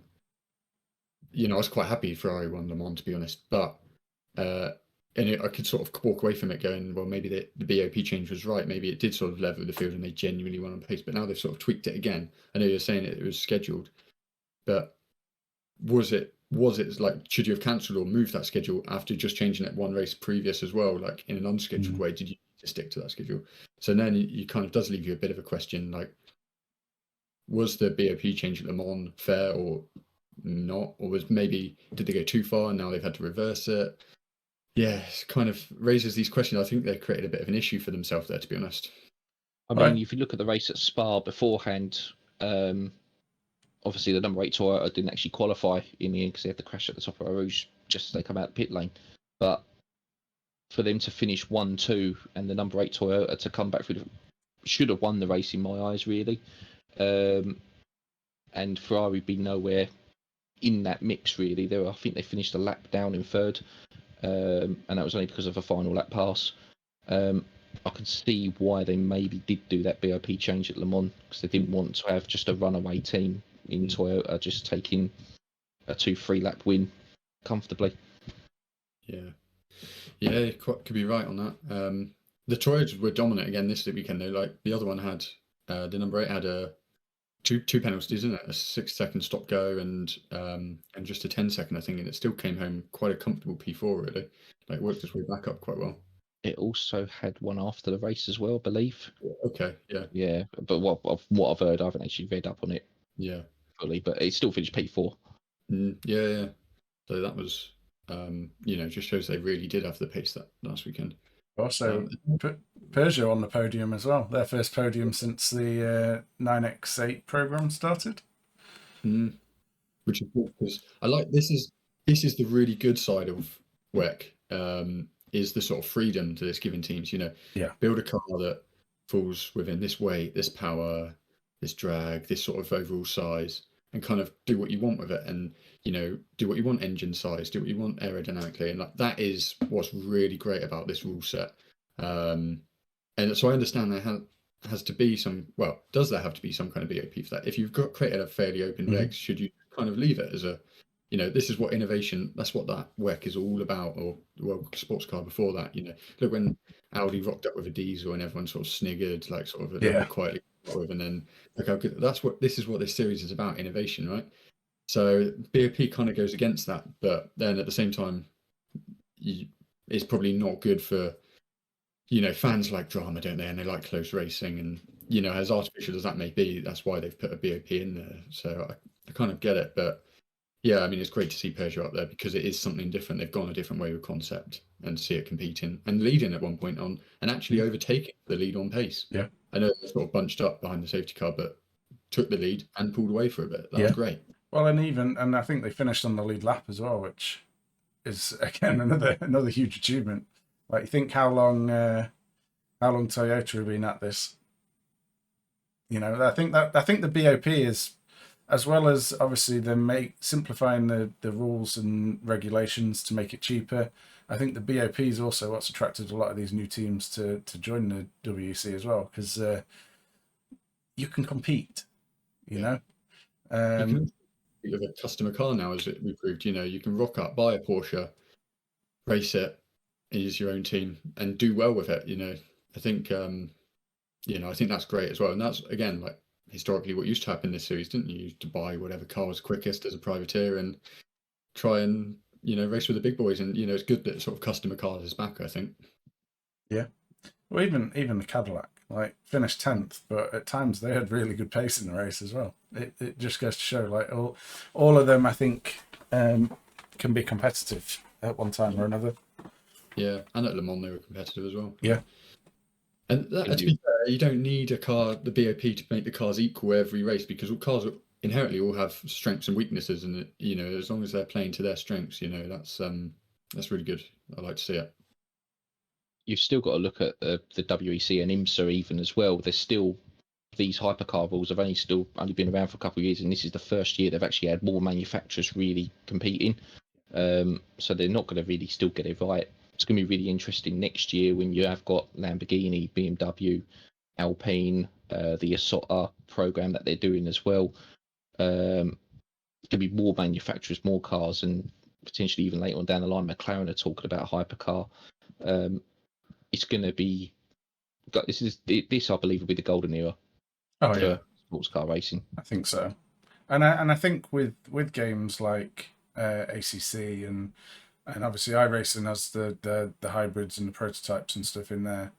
I was quite happy Ferrari won Le Mans, to be honest, but I could sort of walk away from it going, well, maybe the BOP change was right. Maybe it did sort of level the field and they genuinely won on pace. But now they've sort of tweaked it again. I know you're saying it was scheduled, but was it like, should you have cancelled or moved that schedule after just changing it one race previous as well, like in an unscheduled way? Did you need to stick to that schedule? So then you kind of does leave you a bit of a question, like, was the BOP change at Le Mans fair or not? Or did they go too far and now they've had to reverse it? Yeah, it kind of raises these questions. I think they created a bit of an issue for themselves there, to be honest. I mean, if you look at the race at Spa beforehand, obviously the number 8 Toyota didn't actually qualify in the end because they had the crash at the top of Rouge just as they come out the pit lane. But for them to finish 1-2 and the number 8 Toyota to come back through, should have won the race in my eyes, really. And and Ferrari be nowhere in that mix really. I think they finished a lap down in third, and that was only because of a final lap pass. I can see why they maybe did do that BOP change at Le Mans, because they didn't want to have just a runaway team in Toyota just taking a 2-3 lap win comfortably. Yeah, you could be right on that. The Toyotas were dominant again this weekend though. Like the other one had, the number 8 had a two penalties, isn't it? A 6-second stop go and just a 10-second, I think, and it still came home quite a comfortable P4 really. Like worked its way back up quite well. It also had one after the race as well, I believe. Okay, yeah. Yeah, but what I've heard, I haven't actually read up on it. Yeah. Fully, but it still finished P4. Yeah. So that was, just shows they really did have the pace that last weekend. Also, Peugeot on the podium as well. Their first podium since the 9X8 program started. Which is good because I like this is the really good side of WEC. Is the sort of freedom that it's giving teams. Build a car that falls within this weight, this power, this drag, this sort of overall size, and kind of do what you want with it, and do what you want engine size, do what you want aerodynamically, and like that is what's really great about this rule set. And so I understand there has to be does there have to be some kind of BOP for that? If you've created a fairly open regs, should you kind of leave it as a, this is what innovation, that's what that WEC is all about, or the World Sports Car before that. Look when Audi rocked up with a diesel and everyone sort of sniggered, like sort of a little bit quietly, and then look how good. This is what this series is about, innovation, right? So BOP kind of goes against that, but then at the same time, it's probably not good for, fans like drama, don't they? And they like close racing, and as artificial as that may be, that's why they've put a BOP in there. So I kind of get it, but yeah, I mean, it's great to see Peugeot up there because it is something different. They've gone a different way with concept, and see it competing and leading at one point on, and actually overtaking the lead on pace. Yeah, I know they sort of bunched up behind the safety car, but took the lead and pulled away for a bit. That was great. Well, and I think they finished on the lead lap as well, which is again another huge achievement. Like, you think how long Toyota have been at this. I think the BOP is, as well as obviously them simplifying the rules and regulations to make it cheaper. I think the BOP is also what's attracted a lot of these new teams to join the WEC as well, because you can compete. You know, you can have a customer car now, as we proved. You can rock up, buy a Porsche, race it, use your own team, and do well with it. I think I think that's great as well, and that's again like historically what used to happen in this series, didn't you? You used to buy whatever car was quickest as a privateer and try and race with the big boys, and it's good that sort of customer cars is back, I think. Yeah, well, even the Cadillac finished 10th, but at times they had really good pace in the race as well. It just goes to show like all of them, I think, can be competitive at one time or another. Yeah, and at Le Mans they were competitive as well. Yeah. And to be fair, you don't need the BOP to make the cars equal every race, because cars inherently all have strengths and weaknesses, and as long as they're playing to their strengths, that's really good. I like to see it. You've still got to look at the WEC and IMSA even as well. There's still these hypercar rules have only been around for a couple of years, and this is the first year they've actually had more manufacturers really competing. So they're not going to really still get it right. It's going to be really interesting next year when you have got Lamborghini, BMW, Alpine, the Isotta program that they're doing as well. There's going to be more manufacturers, more cars, and potentially even later on down the line, McLaren are talking about a hypercar. It's going to be this I believe will be the golden era for sports car racing. I think so, and I think with games like ACC and obviously iRacing has the hybrids and the prototypes and stuff in there,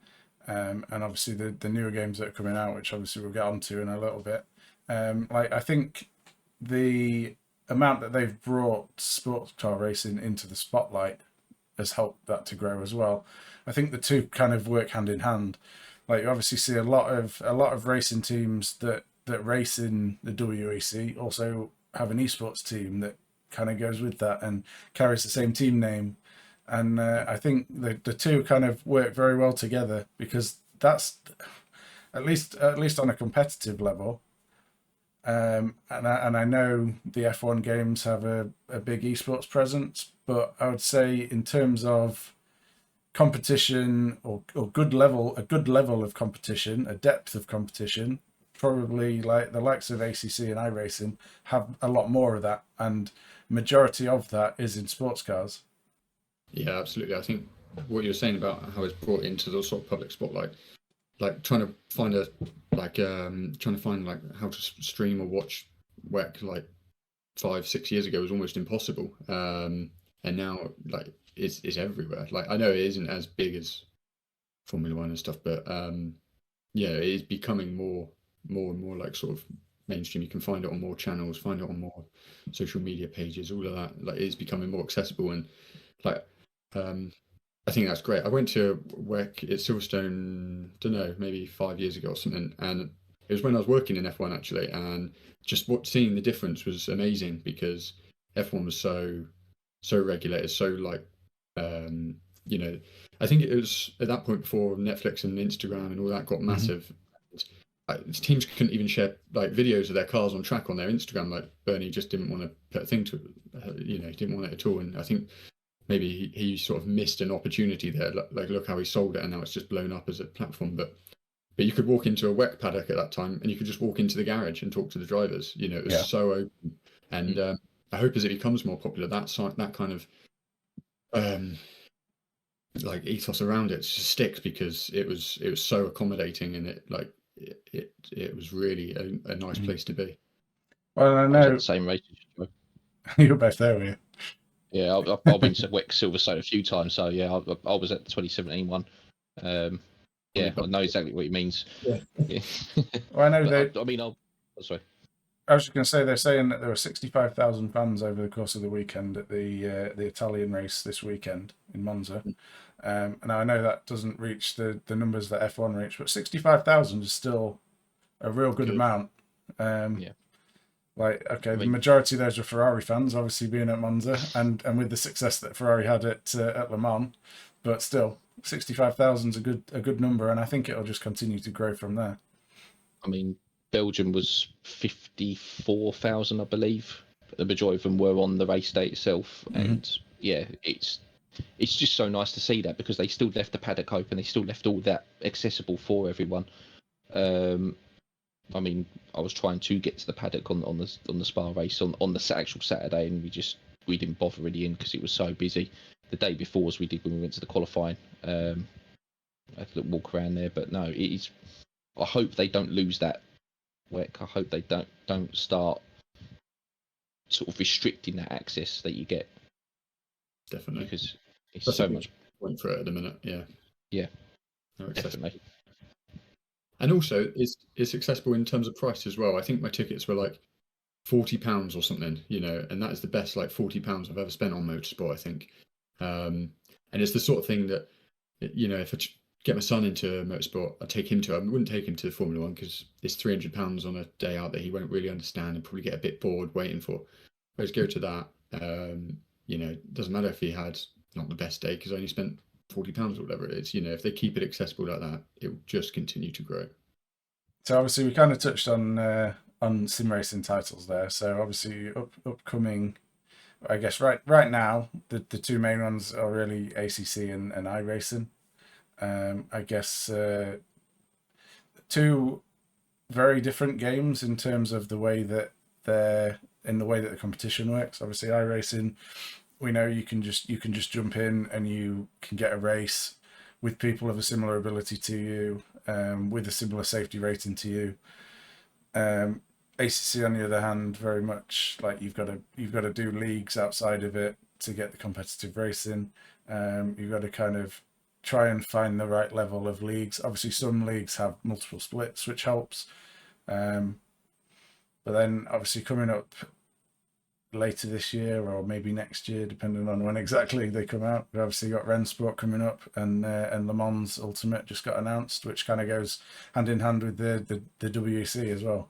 and obviously the newer games that are coming out, which obviously we'll get onto in a little bit. I think the amount that they've brought sports car racing into the spotlight has helped that to grow as well. I think the two kind of work hand in hand. Like, you obviously see a lot of racing teams that race in the WEC also have an esports team that kind of goes with that and carries the same team name, and I think the two kind of work very well together, because that's at least on a competitive level. and I know the F1 games have a big esports presence, but I would say in terms of competition or a good level of competition, a depth of competition, probably like the likes of ACC and iRacing have a lot more of that, and majority of that is in sports cars. Yeah, absolutely. I think what you're saying about how it's brought into the sort of public spotlight, like trying to find how to stream or watch WEC like 5-6 years ago was almost impossible. And now like it's everywhere. Like I know it isn't as big as Formula One and stuff, but yeah, it is becoming more and more like sort of mainstream. You can find it on more channels, find it on more social media pages, all of that. Like it's becoming more accessible and like I think that's great. I went to WEC at Silverstone, don't know, maybe 5 years ago or something, and it was when I was working in F1 actually, and just seeing the difference was amazing because F1 was so regulated, so like you know, I think it was at that point before Netflix and Instagram and all that got massive. Teams couldn't even share like videos of their cars on track on their Instagram. Like Bernie just didn't want to put a thing to, he didn't want it at all. And I think maybe he sort of missed an opportunity there. Like look how he sold it, and now it's just blown up as a platform. But you could walk into a WEC paddock at that time, and you could just walk into the garage and talk to the drivers. It was so open. And I hope as it becomes more popular, that kind of like ethos around it just sticks because it was so accommodating, and it was really a nice place to be. Well, I I was know at the same race. you're both there, were you? Yeah, I've been to WEC Silverstone a few times, so yeah, I was at the 2017 one. Yeah, I know exactly what he means. Yeah. Well, I know But they. I mean, sorry. I was just going to say they're saying that there were 65,000 fans over the course of the weekend at the Italian race this weekend in Monza. And I know that doesn't reach the numbers that F1 reached, but 65,000 is still a real good amount. Yeah. Like, okay, the majority of those were Ferrari fans, obviously being at Monza, and with the success that Ferrari had at Le Mans, but still, 65,000 is a good number, and I think it'll just continue to grow from there. I mean, Belgium was 54,000, I believe. The majority of them were on the race day itself, and yeah, it's just so nice to see that because they still left the paddock open, they still left all that accessible for everyone. I mean, I was trying to get to the paddock on the Spa race on the actual Saturday, and we didn't bother really in because it was so busy. The day before, as we did when we went to the qualifying, I had a little walk around there. But no, it is. I hope they don't lose that WEC. I hope they don't start sort of restricting that access that you get. Definitely, because it's that's so much point for it at the minute. Yeah, definitely. And also, it's accessible in terms of price as well. I think my tickets were like £40 or something, and that is the best like £40 I've ever spent on motorsport, I think. And it's the sort of thing that, if I get my son into motorsport, I'd take him to. I wouldn't take him to Formula One because it's £300 on a day out that he won't really understand and probably get a bit bored waiting for. Whereas go to that, it doesn't matter if he had not the best day because I only spent £40 or whatever it is. If they keep it accessible like that, it will just continue to grow. So obviously we kind of touched on sim racing titles there. So obviously upcoming, I guess right now the two main ones are really ACC and iRacing. I guess two very different games in terms of the way that the competition works. Obviously iRacing, we know you can just jump in and you can get a race with people of a similar ability to you, with a similar safety rating to you. ACC, on the other hand, very much like you've got to do leagues outside of it to get the competitive racing. You've got to kind of try and find the right level of leagues. Obviously, some leagues have multiple splits, which helps. But then, obviously, coming up later this year or maybe next year, depending on when exactly they come out. We've obviously got Rennsport coming up, and Le Mans Ultimate just got announced, which kind of goes hand in hand with the WEC as well.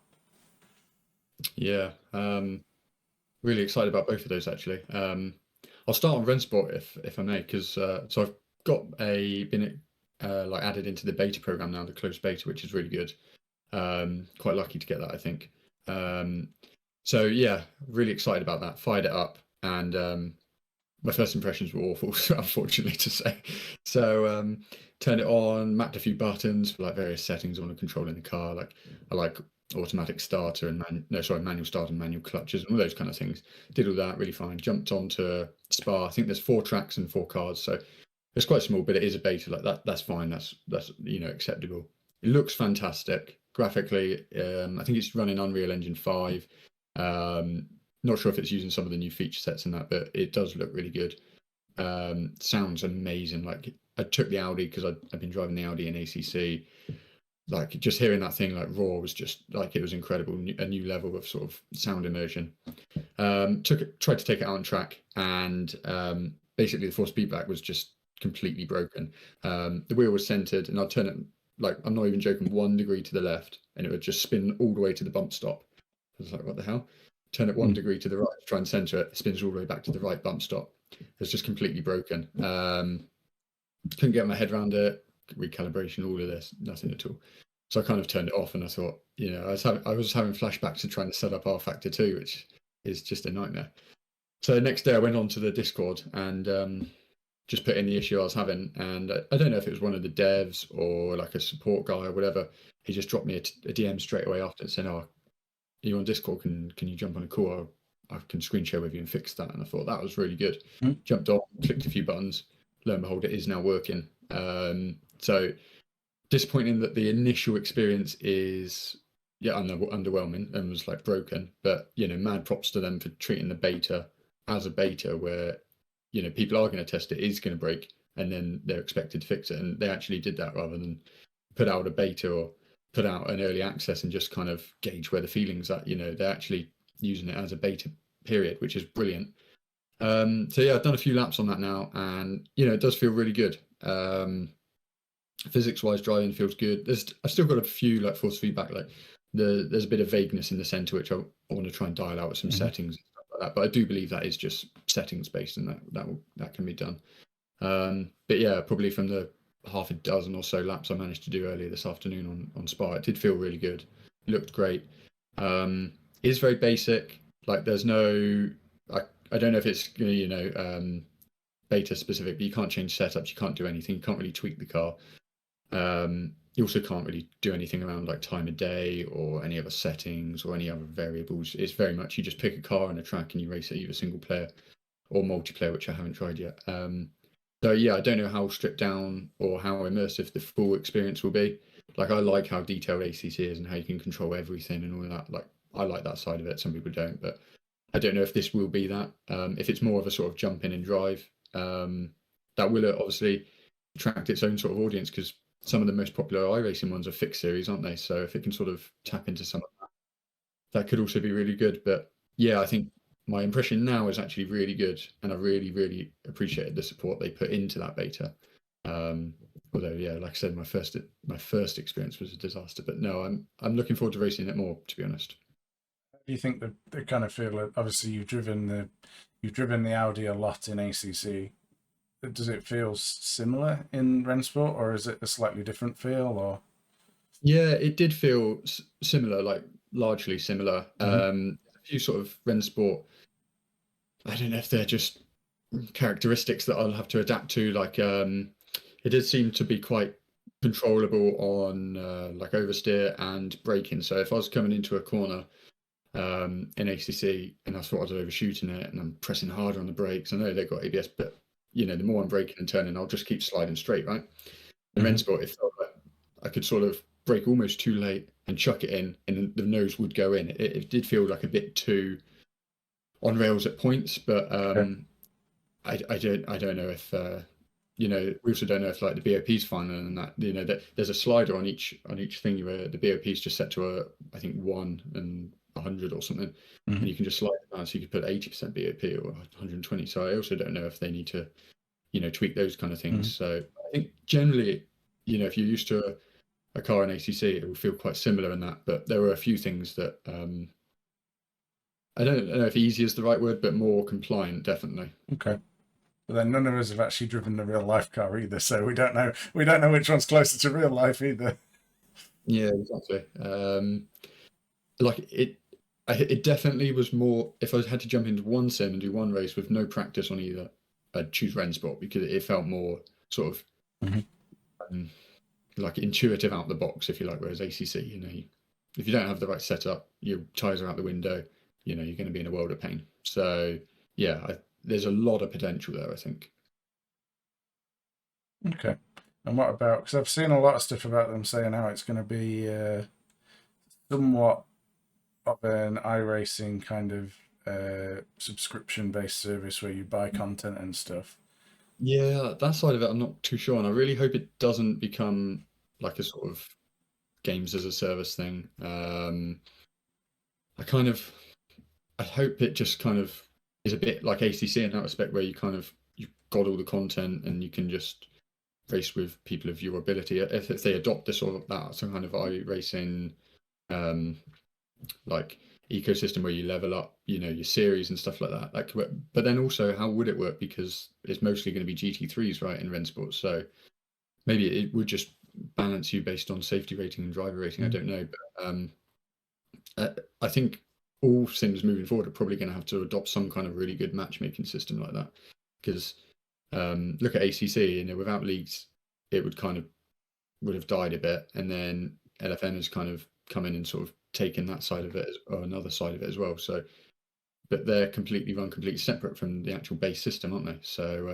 Yeah, really excited about both of those actually. I'll start on Rennsport if I may, because so I've got been like added into the beta program now, the closed beta, which is really good. Quite lucky to get that, I think. So yeah, really excited about that. Fired it up, and my first impressions were awful, unfortunately to say. So turned it on, mapped a few buttons for like various settings I want to control in the car. Like I like automatic starter and manual starter and manual clutches and all those kind of things. Did all that really fine. Jumped onto Spa. I think there's 4 tracks and 4 cars, so it's quite small, but it is a beta. Like that's fine. That's acceptable. It looks fantastic graphically. I think it's running Unreal Engine 5. Not sure if it's using some of the new feature sets in that, but it does look really good. Sounds amazing. Like I took the Audi because I've been driving the Audi in ACC. Like just hearing that thing like raw was just like it was incredible. A new level of sort of sound immersion. Tried to take it out on track, and basically the force feedback was just completely broken. The wheel was centered, and I'd turn it like I'm not even joking 1 degree to the left, and it would just spin all the way to the bump stop. I was like, what the hell? Turn it 1 degree to the right, try and center it, spins all the way back to the right bump stop. It's just completely broken. Couldn't get my head around it, recalibration, all of this, nothing at all. So I kind of turned it off, and I thought, I was having flashbacks to trying to set up R Factor 2, which is just a nightmare. So the next day I went onto the Discord and just put in the issue I was having, and I don't know if it was one of the devs or like a support guy or whatever. He just dropped me a DM straight away after saying, "Oh, you on Discord? Can you jump on a call? I can screen share with you and fix that." And I thought that was really good. Jumped on, clicked a few buttons. Lo and behold, it is now working. So disappointing that the initial experience is underwhelming and was like broken. But mad props to them for treating the beta as a beta where people are going to test it, is going to break, and then they're expected to fix it. And they actually did that rather than put out a beta or put out an early access and just kind of gauge where the feelings at. They're actually using it as a beta period, which is brilliant. So yeah, I've done a few laps on that now, and it does feel really good. Physics wise, driving feels good. I've still got a few like force feedback, like there's a bit of vagueness in the center which I want to try and dial out with some settings and stuff like that, but I do believe that is just settings based, and that can be done. But yeah, probably from the half a dozen or so laps I managed to do earlier this afternoon on Spa, it did feel really good. It looked great. It is very basic. Like there's no, I don't know if it's beta specific, but you can't change setups, you can't do anything, you can't really tweak the car. You also can't really do anything around like time of day or any other settings or any other variables. It's very much you just pick a car and a track and you race it either single player or multiplayer, which I haven't tried yet. So yeah, I don't know how stripped down or how immersive the full experience will be. Like I like how detailed ACC is and how you can control everything and all of that. Like I like that side of it. Some people don't, but I don't know if this will be that. If it's more of a sort of jump in and drive, that will obviously attract its own sort of audience, because some of the most popular iRacing ones are fixed series, aren't they? So if it can sort of tap into some of that could also be really good. But yeah, I think my impression now is actually really good, and I really, really appreciated the support they put into that beta. Although, yeah, like I said, my first experience was a disaster. But no, I'm looking forward to racing it more, to be honest. Do you think they kind of feel like, obviously you've driven the Audi a lot in ACC? Does it feel similar in Rennsport, or is it a slightly different feel? Or yeah, it did feel similar, like largely similar. A few sort of Rennsport, I don't know if they're just characteristics that I'll have to adapt to. Like it did seem to be quite controllable on like oversteer and braking. So if I was coming into a corner in ACC and I thought I was overshooting it and I'm pressing harder on the brakes, I know they've got ABS, but the more I'm braking and turning, I'll just keep sliding straight, right? In Rennsport, it felt like I could sort of brake almost too late and chuck it in, and the nose would go in. It did feel like a bit too on rails at points, but I don't know if we also don't know if like the BOP's finer than that. That there's a slider on each thing where the BOP's just set to I think 1 and 100 or something, and you can just slide it down, so you could put 80% BOP or 120. So I also don't know if they need to tweak those kind of things. So I think generally, if you're used to a car in ACC, it will feel quite similar in that. But there were a few things that I don't know if easy is the right word, but more compliant, definitely. Okay. But then none of us have actually driven the real life car either, so we don't know which one's closer to real life either. Yeah, exactly. Like it definitely was more. If I had to jump into one sim and do one race with no practice on either, I'd choose Rennsport because it felt more sort of um, like intuitive out the box, if you like. Whereas ACC, if you don't have the right setup, your tires are out the window. You're going to be in a world of pain. So yeah, there's a lot of potential there, I think. Okay. And what about, because I've seen a lot of stuff about them saying how it's going to be somewhat of an iRacing kind of subscription-based service where you buy content and stuff. Yeah, that side of it, I'm not too sure, and I really hope it doesn't become like a sort of games as a service thing. I hope it just kind of is a bit like ACC in that respect, where you've got all the content and you can just race with people of your ability. If they adopt this sort of that some kind of iRacing like ecosystem where you level up, your series and stuff like that. Like, but then also, how would it work? Because it's mostly going to be GT3s, right, in Rennsport. So maybe it would just balance you based on safety rating and driver rating. I don't know, but I think all sims moving forward are probably going to have to adopt some kind of really good matchmaking system like that. Because look at ACC, without leagues, it would have died a bit, and then LFN has kind of come in and sort of taken that side of it or another side of it as well. So, but they're completely separate from the actual base system, aren't they? So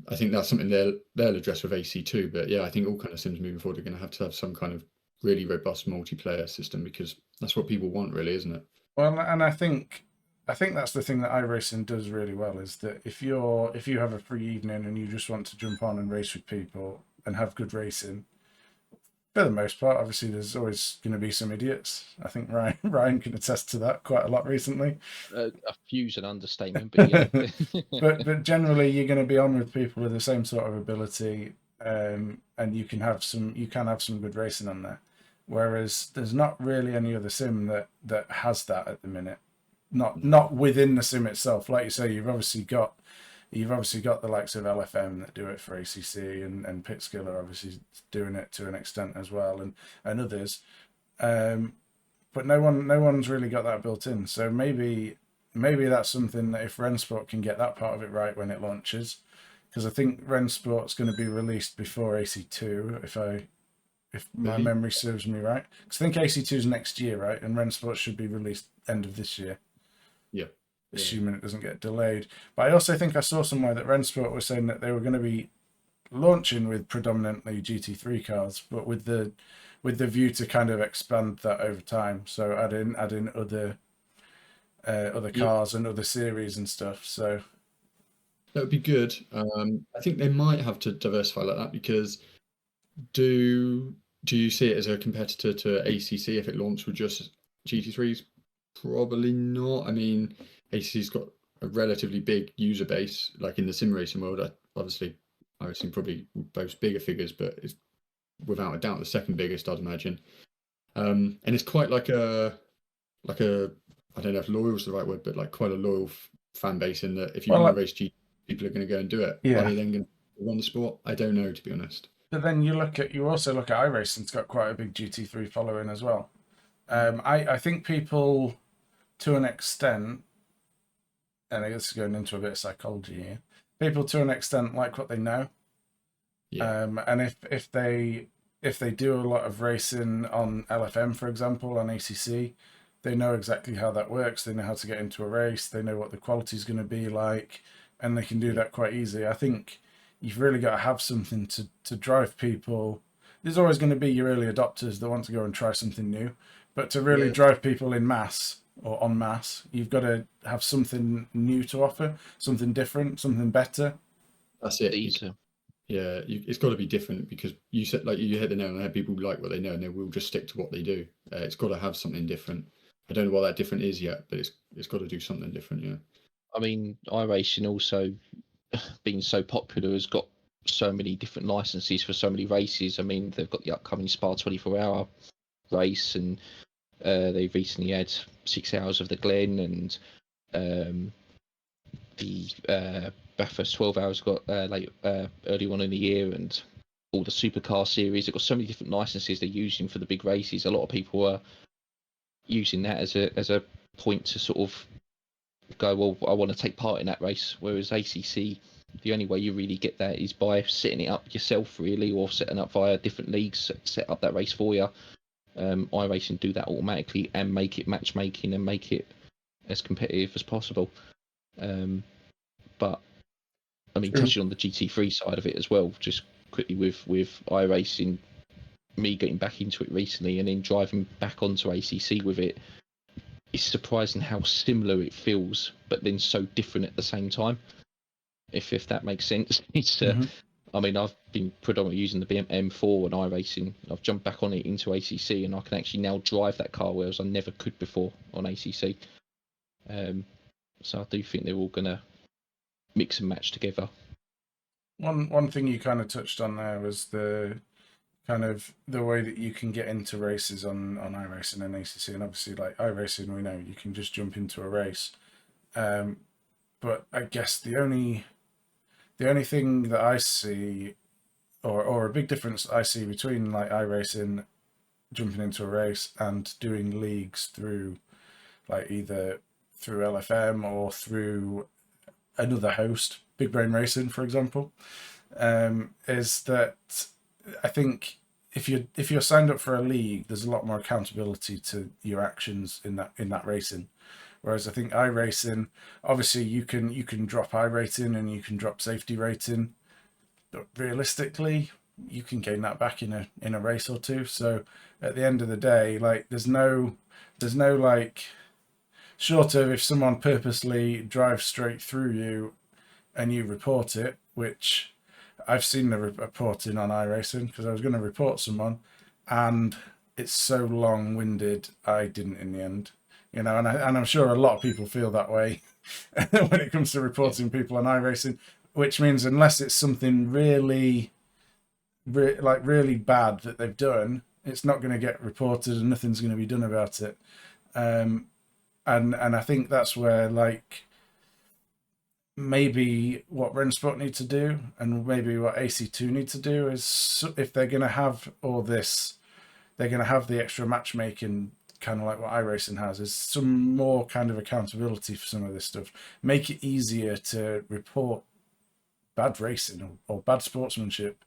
I think that's something they'll address with AC2. But yeah, I think all kind of sims moving forward are going to have some kind of really robust multiplayer system because that's what people want, really, isn't it? Well, and I think that's the thing that iRacing does really well is that if you have a free evening and you just want to jump on and race with people and have good racing, for the most part, obviously there's always going to be some idiots. I think Ryan can attest to that quite a lot recently. A few's an understatement, but yeah. but generally, you're going to be on with people with the same sort of ability, and you can have some good racing on there. Whereas there's not really any other sim that has that at the minute. Not within the sim itself. Like you say, you've obviously got the likes of LFM that do it for ACC, and Pitskill are obviously doing it to an extent as well, and others. But no one's really got that built in. So maybe that's something that if Rennsport can get that part of it right when it launches, because I think Rennsport's going to be released before AC2, if my memory serves me right. Because I think AC2 is next year, right? And Rennsport should be released end of this year. Yeah. Assuming it doesn't get delayed. But I also think I saw somewhere that Rennsport was saying that they were going to be launching with predominantly GT3 cars, but with the view to kind of expand that over time. So add in other cars and other series and stuff. So that would be good. I think they might have to diversify like that because do you see it as a competitor to ACC if it launched with just GT3s? Probably not. I mean, ACC's got a relatively big user base, like in the sim racing world. Obviously, I would assume probably both bigger figures, but it's without a doubt the second biggest, I'd imagine. And it's quite like a I don't know if loyal is the right word, but like quite a loyal fan base in that if you want to race GT, people are going to go and do it. Yeah. Are they then going to run the sport? I don't know, to be honest. But then you also look at iRacing's got quite a big GT3 following as well. I think people, to an extent, and I guess going into a bit of psychology here, people to an extent like what they know. Yeah. And if they do a lot of racing on LFM, for example, on ACC, they know exactly how that works. They know how to get into a race. They know what the quality is going to be like, and they can do that quite easy. I think you've really got to have something to drive people. There's always going to be your early adopters that want to go and try something new, but to really drive people in mass or en masse, you've got to have something new to offer, something different, something better. That's it. Yeah, it's got to be different because you said like you hit the nail on the head. People like what they know and they will just stick to what they do. It's got to have something different. I don't know what that different is yet, but it's got to do something different. Yeah. I mean, iRacing also being so popular has got so many different licenses for so many races. I mean, they've got the upcoming Spa 24-hour race, and they've recently had 6 hours of the Glen, and the Bathurst 12 hours got early on in the year, and all the supercar series. They've got so many different licenses they're using for the big races. A lot of people are, using that as a point to sort of go, well, I want to take part in that race. Whereas ACC, the only way you really get that is by setting it up yourself, really, or setting up via different leagues, set up that race for you. iRacing do that automatically and make it matchmaking and make it as competitive as possible. But I mean, True. touching on the GT3 side of it as well, just quickly with iRacing, me getting back into it recently and then driving back onto ACC with it, it's surprising how similar it feels, but then so different at the same time. If that makes sense. It's I mean, I've been predominantly using the M4 and iRacing. I've jumped back on it into ACC, and I can actually now drive that car, whereas I never could before on ACC. So I do think they're all going to mix and match together. One thing you kind of touched on there was the kind of the way that you can get into races on iRacing and ACC, and obviously like iRacing, we know you can just jump into a race. But I guess the only thing that I see, or a big difference I see between like iRacing jumping into a race and doing leagues through like either through LFM or through another host, Big Brain Racing, for example, is that I think if you're signed up for a league, there's a lot more accountability to your actions in that racing. Whereas I think iRacing, obviously you can drop iRating and you can drop safety rating, but realistically, you can gain that back in a race or two. So at the end of the day, like there's no like, short of if someone purposely drives straight through you and you report it, which I've seen the reporting on iRacing because I was going to report someone and it's so long-winded I didn't in the end. And I'm sure a lot of people feel that way when it comes to reporting people on iRacing, which means unless it's something really bad that they've done, it's not going to get reported and nothing's going to be done about it. And I think that's where like maybe what Rennsport need to do and maybe what AC2 need to do is, if they're going to have all this, they're going to have the extra matchmaking, kind of like what iRacing has, is some more kind of accountability for some of this stuff. Make it easier to report bad racing or bad sportsmanship,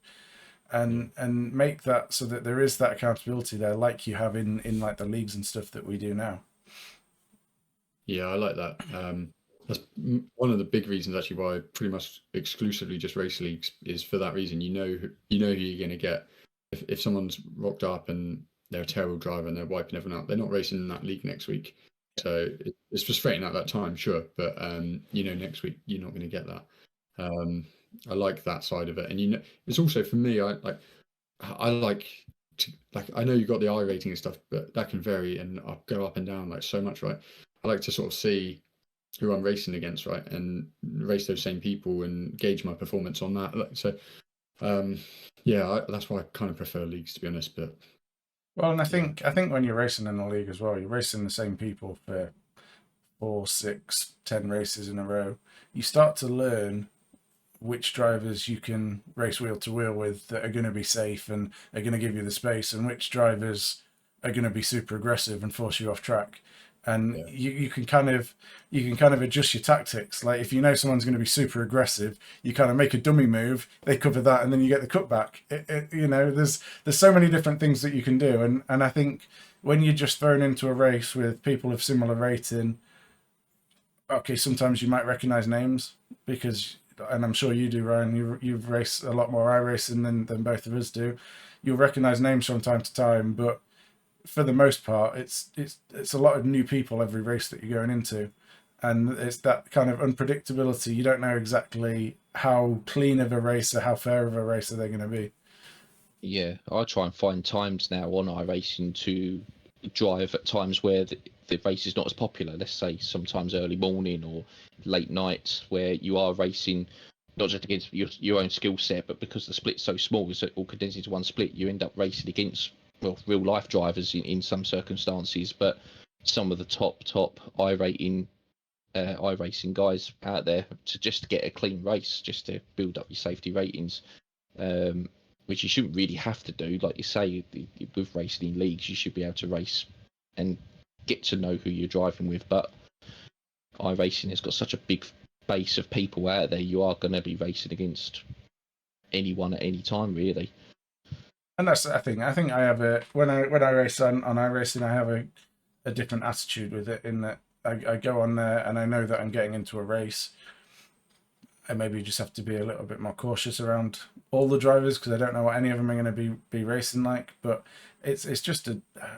and make that so that there is that accountability there, like you have in like the leagues and stuff that we do now. Yeah, I like that. That's one of the big reasons actually why I pretty much exclusively just race leagues is for that reason. You know who you're going to get. If someone's rocked up and they're a terrible driver and they're wiping everyone out, they're not racing in that league next week. So it's frustrating at that time, sure, but next week you're not going to get that. I like that side of it, and it's also for me. I like to, like, I know you've got the I rating and stuff, but that can vary and go up and down like so much, right? I like to sort of see who I'm racing against, right, and race those same people and gauge my performance on that. So, that's why I kind of prefer leagues, to be honest. But well, and I think when you're racing in the league as well, you're racing the same people for 4, 6, 10 races in a row. You start to learn which drivers you can race wheel to wheel with that are going to be safe and are going to give you the space, and which drivers are going to be super aggressive and force you off track. And you can kind of adjust your tactics. Like if you know someone's going to be super aggressive, you kind of make a dummy move, they cover that, and then you get the cutback. There's so many different things that you can do, and I think when you're just thrown into a race with people of similar rating, okay, sometimes you might recognize names because, and I'm sure you do, Ryan. You've raced a lot more iRacing than both of us do. You'll recognize names from time to time, but for the most part, it's a lot of new people every race that you're going into, and it's that kind of unpredictability. You don't know exactly how clean of a racer, how fair of a racer they're going to be. Yeah, I try and find times now on iRacing to drive at times where the race is not as popular. Let's say sometimes early morning or late nights where you are racing not just against your own skill set, but because the split's so small, so it all condensed into one split, you end up racing against real life drivers in some circumstances, but some of the top iRacing guys out there to just get a clean race, just to build up your safety ratings, which you shouldn't really have to do. Like you say, with racing in leagues, you should be able to race and get to know who you're driving with. But iRacing has got such a big base of people out there. You are going to be racing against anyone at any time, really. And that's the thing. I think I have when I race on iRacing, I have a different attitude with it, in that I go on there and I know that I'm getting into a race. And maybe you just have to be a little bit more cautious around all the drivers, because I don't know what any of them are going to be racing like. But it's just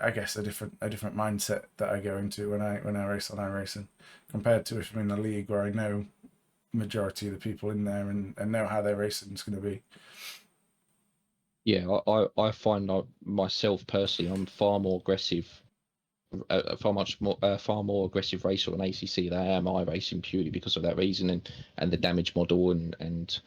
I guess a different mindset that I go into when I race on iRacing, compared to if I'm in a league where I know majority of the people in there and know how their racing is going to be. Yeah, I find myself personally, I'm far more aggressive, far more aggressive racer on ACC than I am iRacing, purely because of that reason, and the damage model and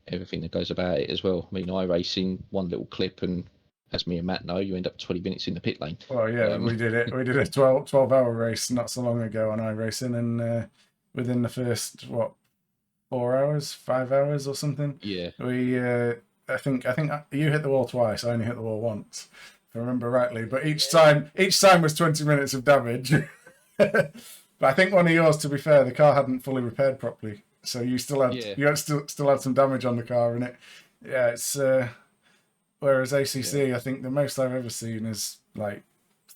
everything that goes about it as well. I mean, iRacing, one little clip, and as me and Matt know, you end up 20 minutes in the pit lane. Well, yeah, we did it. We did a 12-hour race not so long ago on iRacing, and within the first 4 hours, 5 hours or something, Yeah, we I think you hit the wall twice. I only hit the wall once, if I remember rightly. But each time was 20 minutes of damage. But I think one of yours, to be fair, the car hadn't fully repaired properly, so you still had still had some damage on the car, and it's whereas ACC, I think the most I've ever seen is like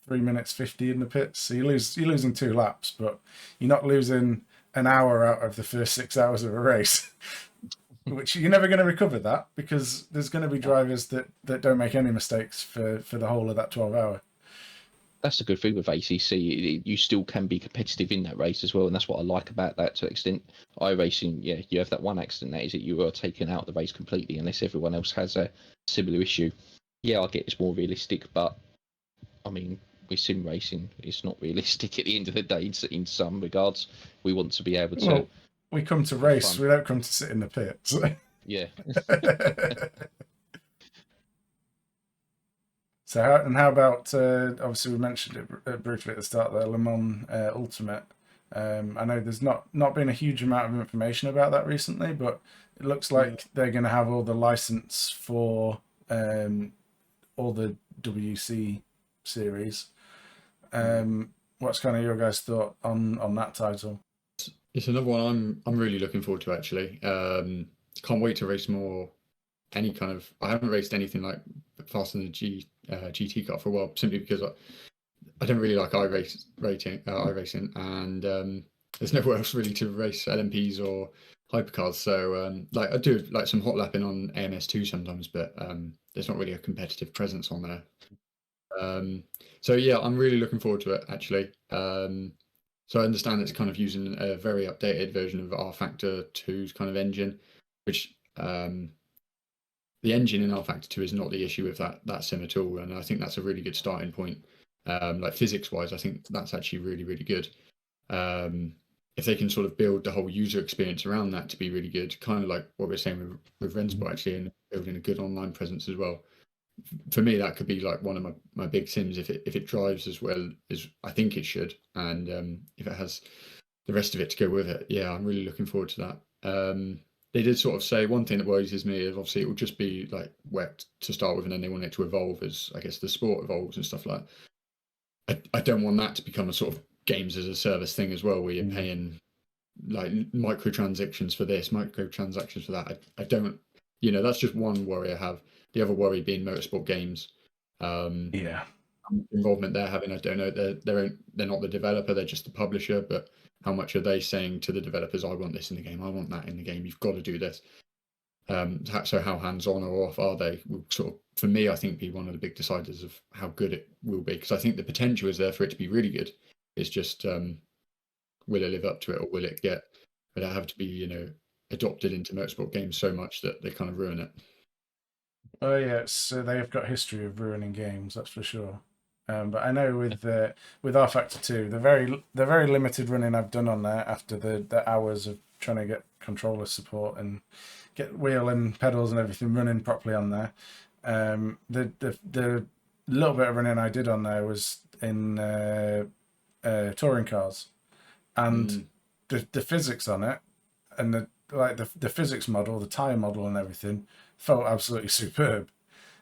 3 minutes 50 in the pits. So you're losing 2 laps, but you're not losing an hour out of the first 6 hours of a race. Which you're never going to recover that, because there's going to be drivers that don't make any mistakes for the whole of that 12 hour. That's the good thing with ACC. You still can be competitive in that race as well, and that's what I like about that to an extent. iRacing, yeah, you have that one accident, that is that you are taken out of the race completely unless everyone else has a similar issue. Yeah, I get it's more realistic, but I mean, with sim racing, it's not realistic at the end of the day in some regards. We want to be able to... Well, we come to race, we don't come to sit in the pits. Yeah. So how about, obviously we mentioned it briefly at the start there, Le Mans Ultimate. I know there's not been a huge amount of information about that recently, but it looks like they're going to have all the license for all the WC series. What's kind of your guys' thought on that title? It's another one I'm really looking forward to, actually. Can't wait to race more. Any kind of, I haven't raced anything like faster than the GT car for a while, simply because I don't really like iRacing, and there's nowhere else really to race LMPs or hypercars. So like I do like some hot lapping on AMS2 sometimes, but there's not really a competitive presence on there. So yeah, I'm really looking forward to it, actually. So I understand it's kind of using a very updated version of R Factor 2's kind of engine, which the engine in R Factor 2 is not the issue with that sim at all, and I think that's a really good starting point. Like physics wise, I think that's actually really, really good. If they can sort of build the whole user experience around that to be really good, kind of like what we're saying with Rennsport, actually, and building a good online presence as well. For me, that could be like one of my big sims if it drives as well as I think it should, and if it has the rest of it to go with it. Yeah, I'm really looking forward to that. They did sort of say one thing that worries me is obviously it will just be like wet to start with, and then they want it to evolve as I guess the sport evolves and stuff like that. I don't want that to become a sort of games as a service thing as well, where you're paying like microtransactions for this, microtransactions for that. I don't, that's just one worry I have. The other worry being motorsport games. Involvement they're having, I don't know. They're not the developer, they're just the publisher, but how much are they saying to the developers, I want this in the game, I want that in the game, you've got to do this. So how hands-on or off are they will sort of, for me, I think be one of the big deciders of how good it will be, because I think the potential is there for it to be really good. It's just will it live up to it, or will it have to be adopted into motorsport games so much that they kind of ruin it. Oh yeah, so they have got history of ruining games, that's for sure. But I know with R Factor 2, the very limited running I've done on there after the hours of trying to get controller support and get wheel and pedals and everything running properly on there. The little bit of running I did on there was in touring cars, and the physics on it and the physics model, the tire model and everything felt absolutely superb.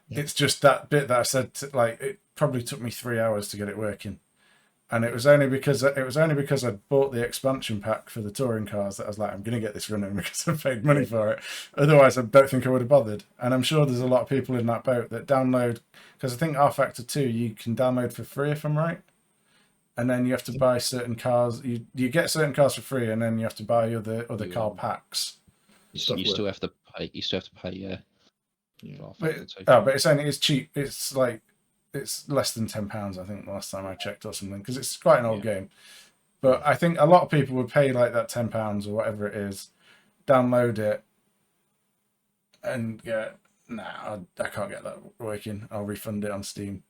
It's just that bit that I said, it probably took me 3 hours to get it working. And it was only because I bought the expansion pack for the touring cars that I was like, I'm going to get this running because I paid money for it. Otherwise, I don't think I would have bothered. And I'm sure there's a lot of people in that boat that download, because I think R Factor 2 you can download for free if I'm right, and then you have to buy certain cars. You get certain cars for free, and then you have to buy other car packs. You still have to pay. You still have to pay. Yeah. But it's cheap. It's like it's less than £10, I think, the last time I checked or something, because it's quite an old game. But I think a lot of people would pay like that £10 or whatever it is, download it, and I can't get that working. I'll refund it on Steam.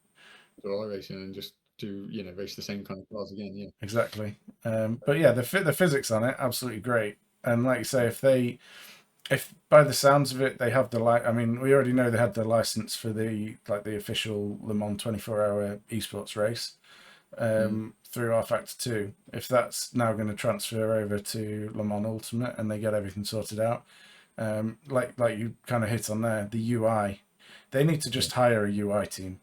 So iRacing and just do race the same kind of cars again. Yeah, exactly. But yeah, the physics on it absolutely great. And like you say, if by the sounds of it they have the I mean, we already know they had the license for the official Le Mans 24-hour esports race through R Factor 2. If that's now going to transfer over to Le Mans Ultimate and they get everything sorted out, like you kind of hit on there, the UI, they need to just hire a UI team.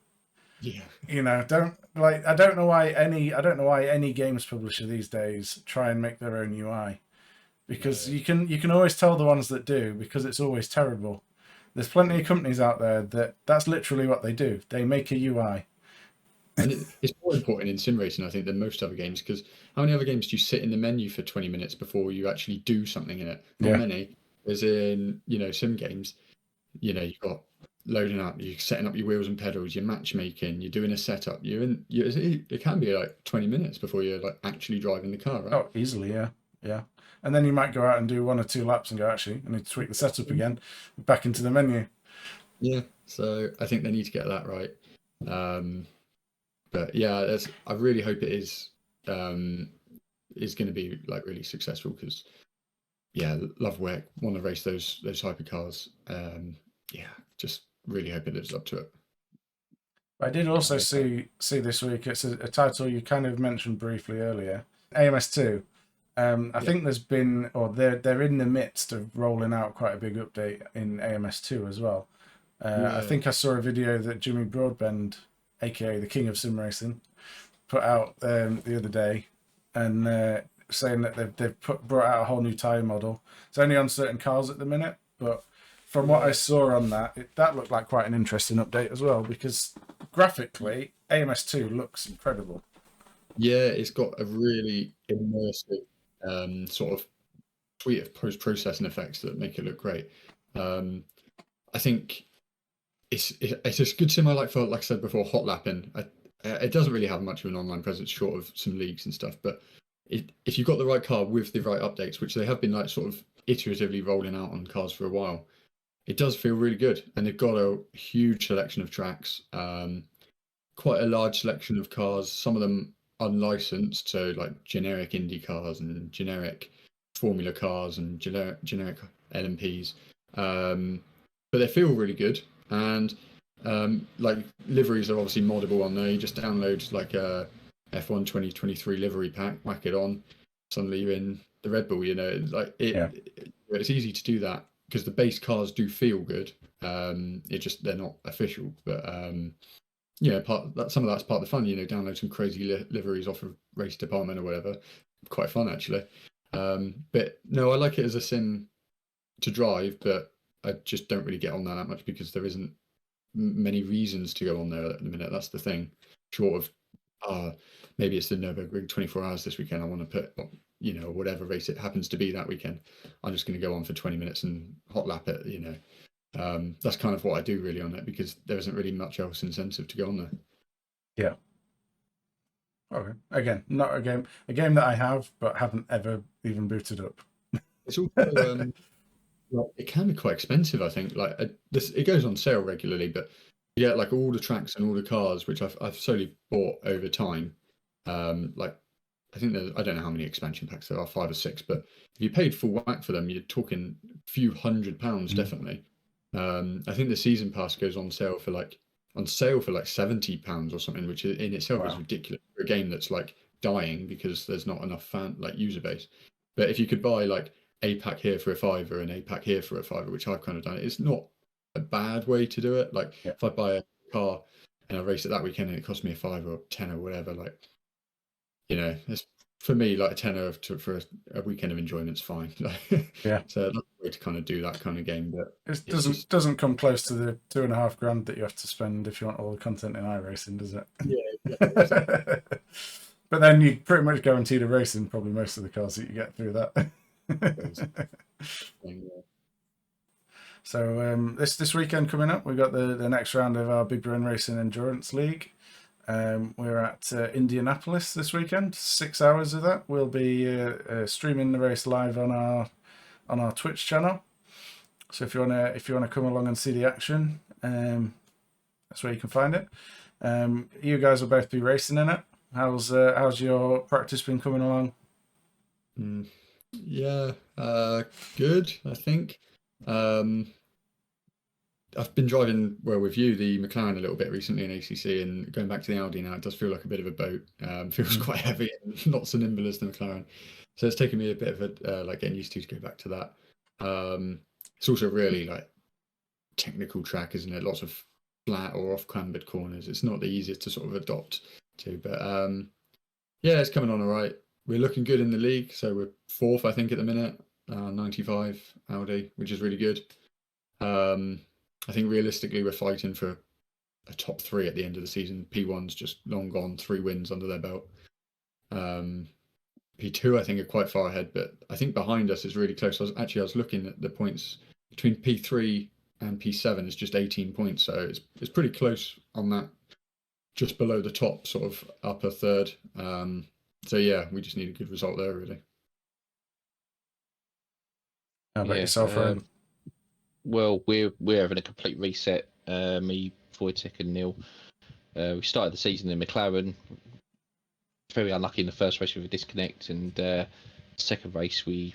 Yeah. I don't know why any games publisher these days try and make their own UI. Because you can always tell the ones that do, because it's always terrible. There's plenty of companies out there that's literally what they do. They make a UI. And it's more important in sim racing, I think, than most other games, because how many other games do you sit in the menu for 20 minutes before you actually do something in it? Not many. As in, sim games, you've got loading up, you're setting up your wheels and pedals, you're matchmaking, you're doing a setup. It can be like 20 minutes before you're like actually driving the car, right? Oh, easily, yeah. And then you might go out and do 1 or 2 laps and go, actually, I need to tweak the setup again, back into the menu. Yeah, so I think they need to get that right. But yeah, I really hope it is going to be like really successful, because love WEC, want to race those hypercars. Just really hope it lives up to it. I did also see this week, it's a title you kind of mentioned briefly earlier, AMS2. I think there's been, or they're in the midst of rolling out quite a big update in AMS2 as well. I think I saw a video that Jimmy Broadbent, aka the King of Sim Racing, put out the other day, and saying that they've brought out a whole new tyre model. It's only on certain cars at the minute, but from what I saw on that looked like quite an interesting update as well, because graphically AMS2 looks incredible. Yeah, it's got a really immersive sort of suite of post-processing effects that make it look great. I think it's a good sim. I like I said before, hot lapping. It doesn't really have much of an online presence, short of some leagues and stuff. But if you've got the right car with the right updates, which they have been like sort of iteratively rolling out on cars for a while, it does feel really good. And they've got a huge selection of tracks, quite a large selection of cars. Some of them unlicensed, so like generic Indy cars and generic Formula cars and generic LMPs, but they feel really good. And like liveries are obviously moddable on there. You just download like a F1 2023 livery pack, whack it on, suddenly you're in the Red Bull. It's easy to do that because the base cars do feel good. They're not official, but some of that's part of the fun. Download some crazy liveries off of race department or whatever. Quite fun actually. But no, I like it as a sim to drive, but I just don't really get on that much because there isn't many reasons to go on there at the minute. That's the thing. Short of maybe it's the Nürburgring 24 hours this weekend. I want to put whatever race it happens to be that weekend. I'm just going to go on for 20 minutes and hot lap it. That's kind of what I do really on it, because there isn't really much else incentive to go on there. Yeah. Okay. Again, not a game that I have, but haven't ever even booted up. It's also it can be quite expensive, I think. Like it goes on sale regularly, but you get like all the tracks and all the cars, which I've slowly bought over time. I think I don't know how many expansion packs there are, 5 or 6, but if you paid full whack for them, you're talking a few £100 definitely. I think the season pass goes on sale for like £70 or something, which in itself is ridiculous for a game that's like dying because there's not enough user base. But if you could buy like a pack here for a £5 and a pack here for a £5, which I've kind of done, it's not a bad way to do it. Like if I buy a car and I race it that weekend and it costs me a £5 or £10 or whatever, like it's for me like a tenner for a weekend of enjoyment's fine. Yeah. So I'd like a way to kind of do that kind of game, but It it's just doesn't come close to the £2,500 that you have to spend if you want all the content in iRacing, does it? yeah. But then you pretty much guaranteed a race in probably most of the cars that you get through that. So this weekend coming up, we've got the next round of our Big Brain Racing Endurance League. We're at Indianapolis this weekend. 6 hours of that. We'll be streaming the race live on our Twitch channel. So if you wanna come along and see the action, that's where you can find it. You guys will both be racing in it. How's your practice been coming along? Yeah, good, I think. I've been driving with you the McLaren a little bit recently in ACC, and going back to the Audi now, it does feel like a bit of a boat. Feels quite heavy and not so nimble as the McLaren. So it's taken me a bit of a like getting used to go back to that. It's also really like technical track, isn't it? Lots of flat or off cambered corners. It's not the easiest to sort of adopt to, but yeah, it's coming on all right. We're looking good in the league, so we're fourth, I think, at the minute. 95 Audi, which is really good. I think realistically, we're fighting for a top 3 at the end of the season. P1's just long gone, 3 wins under their belt. P2, I think, are quite far ahead, but I think behind us is really close. I was looking at the points between P3 and P7 is just 18 points, so it's pretty close on that, just below the top sort of upper third. So yeah, we just need a good result there, really. How about yourself, Ryan? Well, we're having a complete reset. Me, Wojtek, and Neil. We started the season in McLaren. Very unlucky in the first race with a disconnect, and second race we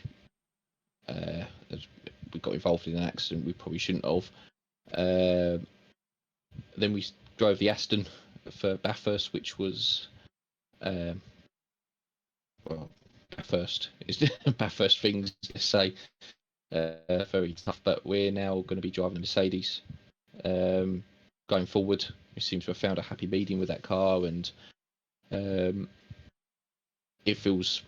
got involved in an accident we probably shouldn't have. Then we drove the Aston for Bathurst, which was Bathurst is Bathurst things to say. Very tough, but we're now going to be driving the Mercedes going forward. We seem to have found a happy medium with that car, and it feels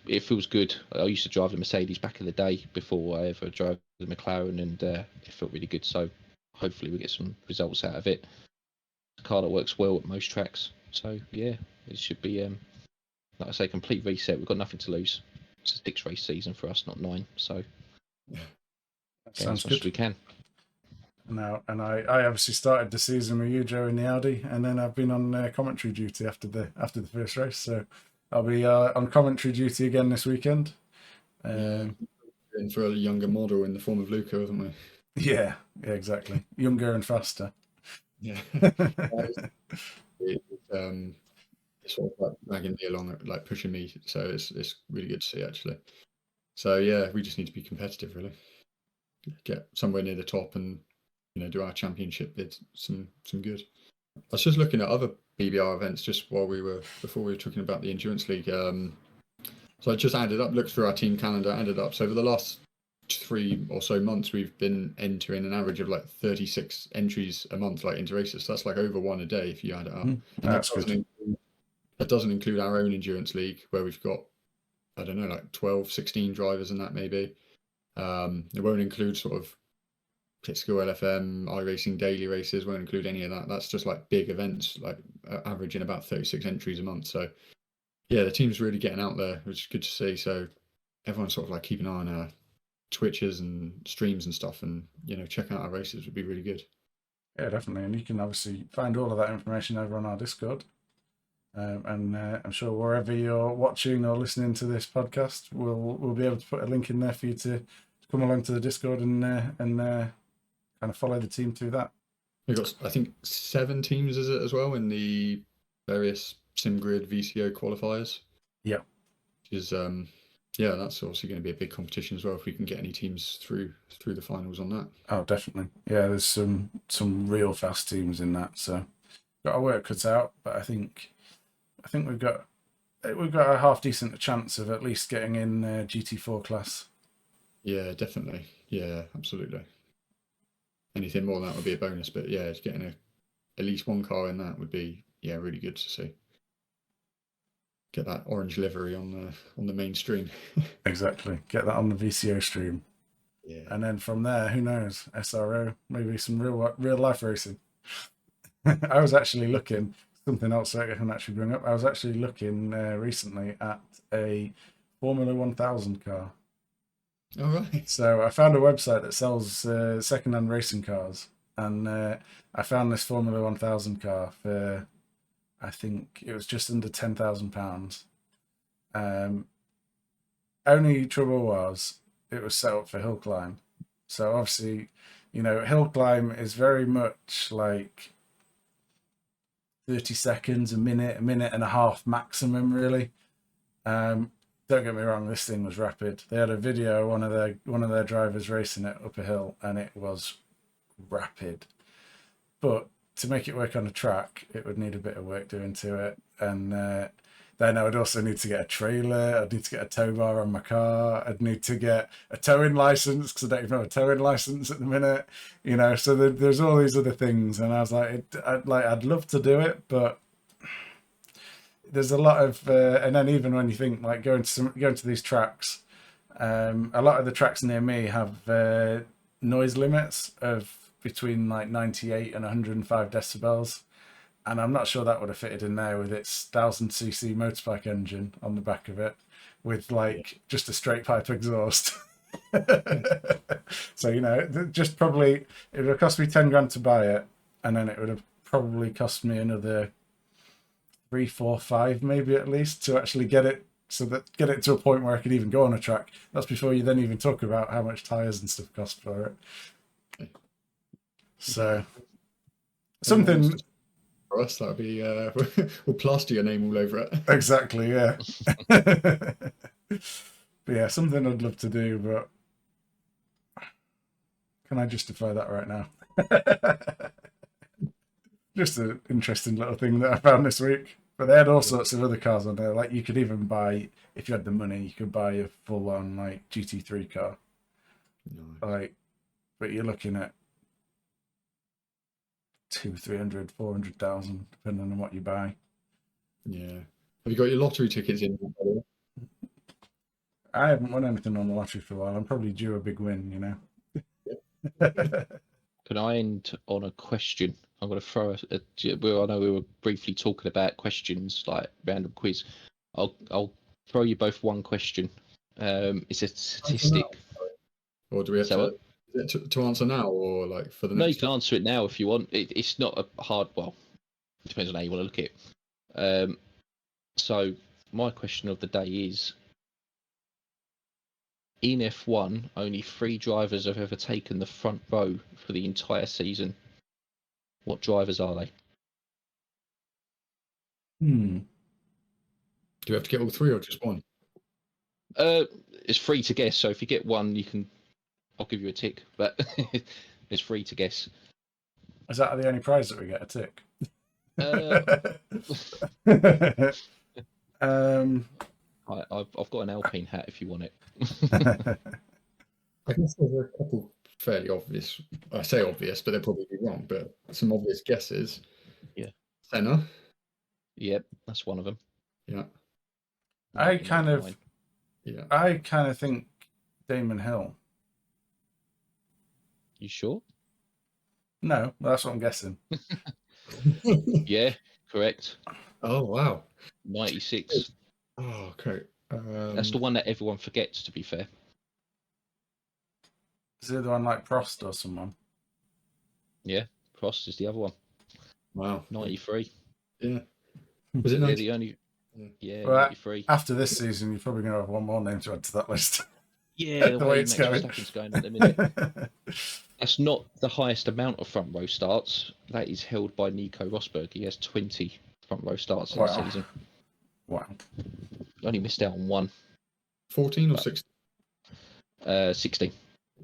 good. I used to drive the Mercedes back in the day before I ever drove the McLaren, and it felt really good. So hopefully we get some results out of it. It's a car that works well at most tracks. So yeah, it should be like I say, complete reset. We've got nothing to lose. It's a 6 race season for us, not 9. So Sounds as much good. as we can. Now, and I obviously started the season with you, Joe, in the Audi, and then I've been on commentary duty after the first race. So I'll be on commentary duty again this weekend. In for a younger model in the form of Luca, haven't we? Yeah, exactly. Younger and faster. Yeah. It's sort of like dragging me along, like pushing me. So it's really good to see, actually. So yeah, we just need to be competitive, really. Get somewhere near the top, and do our championship bid some good. I was just looking at other BBR events just before we were talking about the Endurance League. So I just looked through our team calendar, added up. So over the last 3 or so months, we've been entering an average of like 36 entries a month, like into races. So that's like over 1 a day if you add it up. And that's good. That doesn't include our own Endurance League, where we've got, I don't know, like 12, 16 drivers in that maybe. It won't include sort of Pit School LFM, iRacing daily races, won't include any of that. That's just like big events, like averaging about 36 entries a month. So yeah, the team's really getting out there, which is good to see. So everyone's sort of like keeping an eye on our Twitches and streams and stuff, and check out our races would be really good. Yeah, definitely. And you can obviously find all of that information over on our Discord. And I'm sure wherever you're watching or listening to this podcast, we'll be able to put a link in there for you to come along to the Discord and kind of follow the team through that. We've got, I think, 7 teams, is it, as well, in the various SimGrid VCO qualifiers. Yeah. Which is yeah, that's obviously going to be a big competition as well if we can get any teams through the finals on that. Oh, definitely. Yeah, there's some real fast teams in that, so got our work cut out, but I think we've got a half decent chance of at least getting in GT4 class. Yeah, definitely. Yeah, absolutely. Anything more than that would be a bonus, but yeah, getting at least 1 car in that would be really good to see. get that orange livery on the main stream. Exactly. Get that on the VCO stream. Yeah. And then from there, who knows? SRO, maybe some real life racing. I was actually looking, something else I can actually bring up. I was actually looking recently at a Formula 1000 car. All right. So I found a website that sells second-hand racing cars, and I found this Formula 1000 car for, I think it was just under £10,000. Only trouble was it was set up for hill climb. So obviously, hill climb is very much like 30 seconds, a minute and a half maximum, really. Don't get me wrong, this thing was rapid. They had a video, one of their drivers racing it up a hill, and it was rapid. But to make it work on a track, it would need a bit of work doing to it. And then I would also need to get a trailer. I'd need to get a tow bar on my car. I'd need to get a towing license, because I don't even have a towing license at the minute. So there's all these other things. And I was like, I'd love to do it, but there's a lot of, and then even when you think like going to these tracks, a lot of the tracks near me have noise limits of between like 98 and 105 decibels. And I'm not sure that would have fitted in there with its 1000cc motorbike engine on the back of it, with like just a straight pipe exhaust. So, just probably, it would have cost me 10 grand to buy it. And then it would have probably cost me another 3, 4, 5, maybe at least, to actually get it to a point where I could even go on a track. That's before you then even talk about how much tires and stuff cost for it. So something for us, that would be we'll plaster your name all over it. Exactly, yeah. But yeah, something I'd love to do, but can I justify that right now? Just an interesting little thing that I found this week. But they had all sorts of other cars on there. Like, you could even buy, if you had the money, you could buy a full-on like GT3 car. Nice. But you're looking at 200, 300, 400,000, depending on what you buy. Yeah. Have you got your lottery tickets in? I haven't won anything on the lottery for a while. I'm probably due a big win, Can I end on a question? I'm going to throw I know we were briefly talking about questions, like random quiz. I'll throw you both one question. It's a statistic. Or do we have to answer now, or like for the next? No, you can answer it now if you want. It's not a hard. Well, it depends on how you want to look at it. So my question of the day is: in F1, only 3 drivers have ever taken the front row for the entire season. What drivers are they? Do you have to get all 3 or just one? It's free to guess. So if you get one, I'll give you a tick. But it's free to guess. Is that the only prize that we get, a tick? I've got an Alpine hat if you want it. I guess there's a couple fairly obvious. I say obvious, but they'll probably be wrong. But some obvious guesses. Yeah. Senna. Yep, that's one of them. Yeah. I kind of think Damon Hill. You sure? No, that's what I'm guessing. Yeah, correct. Oh wow. 96. Oh, okay. That's the one that everyone forgets, to be fair. Is the other one like Prost or someone? Yeah, Prost is the other one. Wow. 93. Yeah. Was it 90? The only? Yeah, Well, 93. After this season, you're probably going to have one more name to add to that list. Yeah, the way it's Max going. Verstappen's going at the minute. That's not the highest amount of front row starts. That is held by Nico Rosberg. He has 20 front row starts in the season. Wow. Only missed out on one. 14 or 16? 16.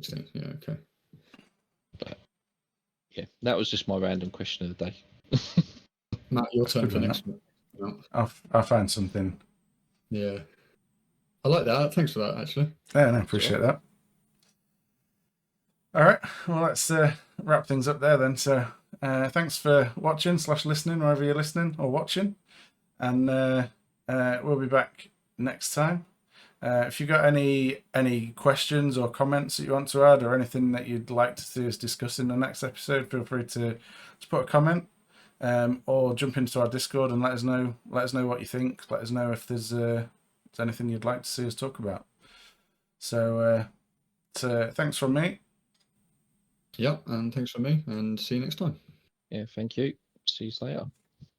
16, yeah, okay. But, yeah, that was just my random question of the day. Matt, your turn for next one. Yeah. I'll find something. Yeah. I like that. Thanks for that, actually. Yeah, I appreciate that. All right. Well, let's wrap things up there then. So thanks for watching / listening, wherever you're listening or watching. And We'll be back next time. If you've got any questions or comments that you want to add, or anything that you'd like to see us discuss in the next episode, feel free to put a comment, or jump into our Discord and let us know what you think. Let us know if there's anything you'd like to see us talk about. So thanks from me. Yeah, and thanks from me, and see you next time. Yeah, thank you. See you later.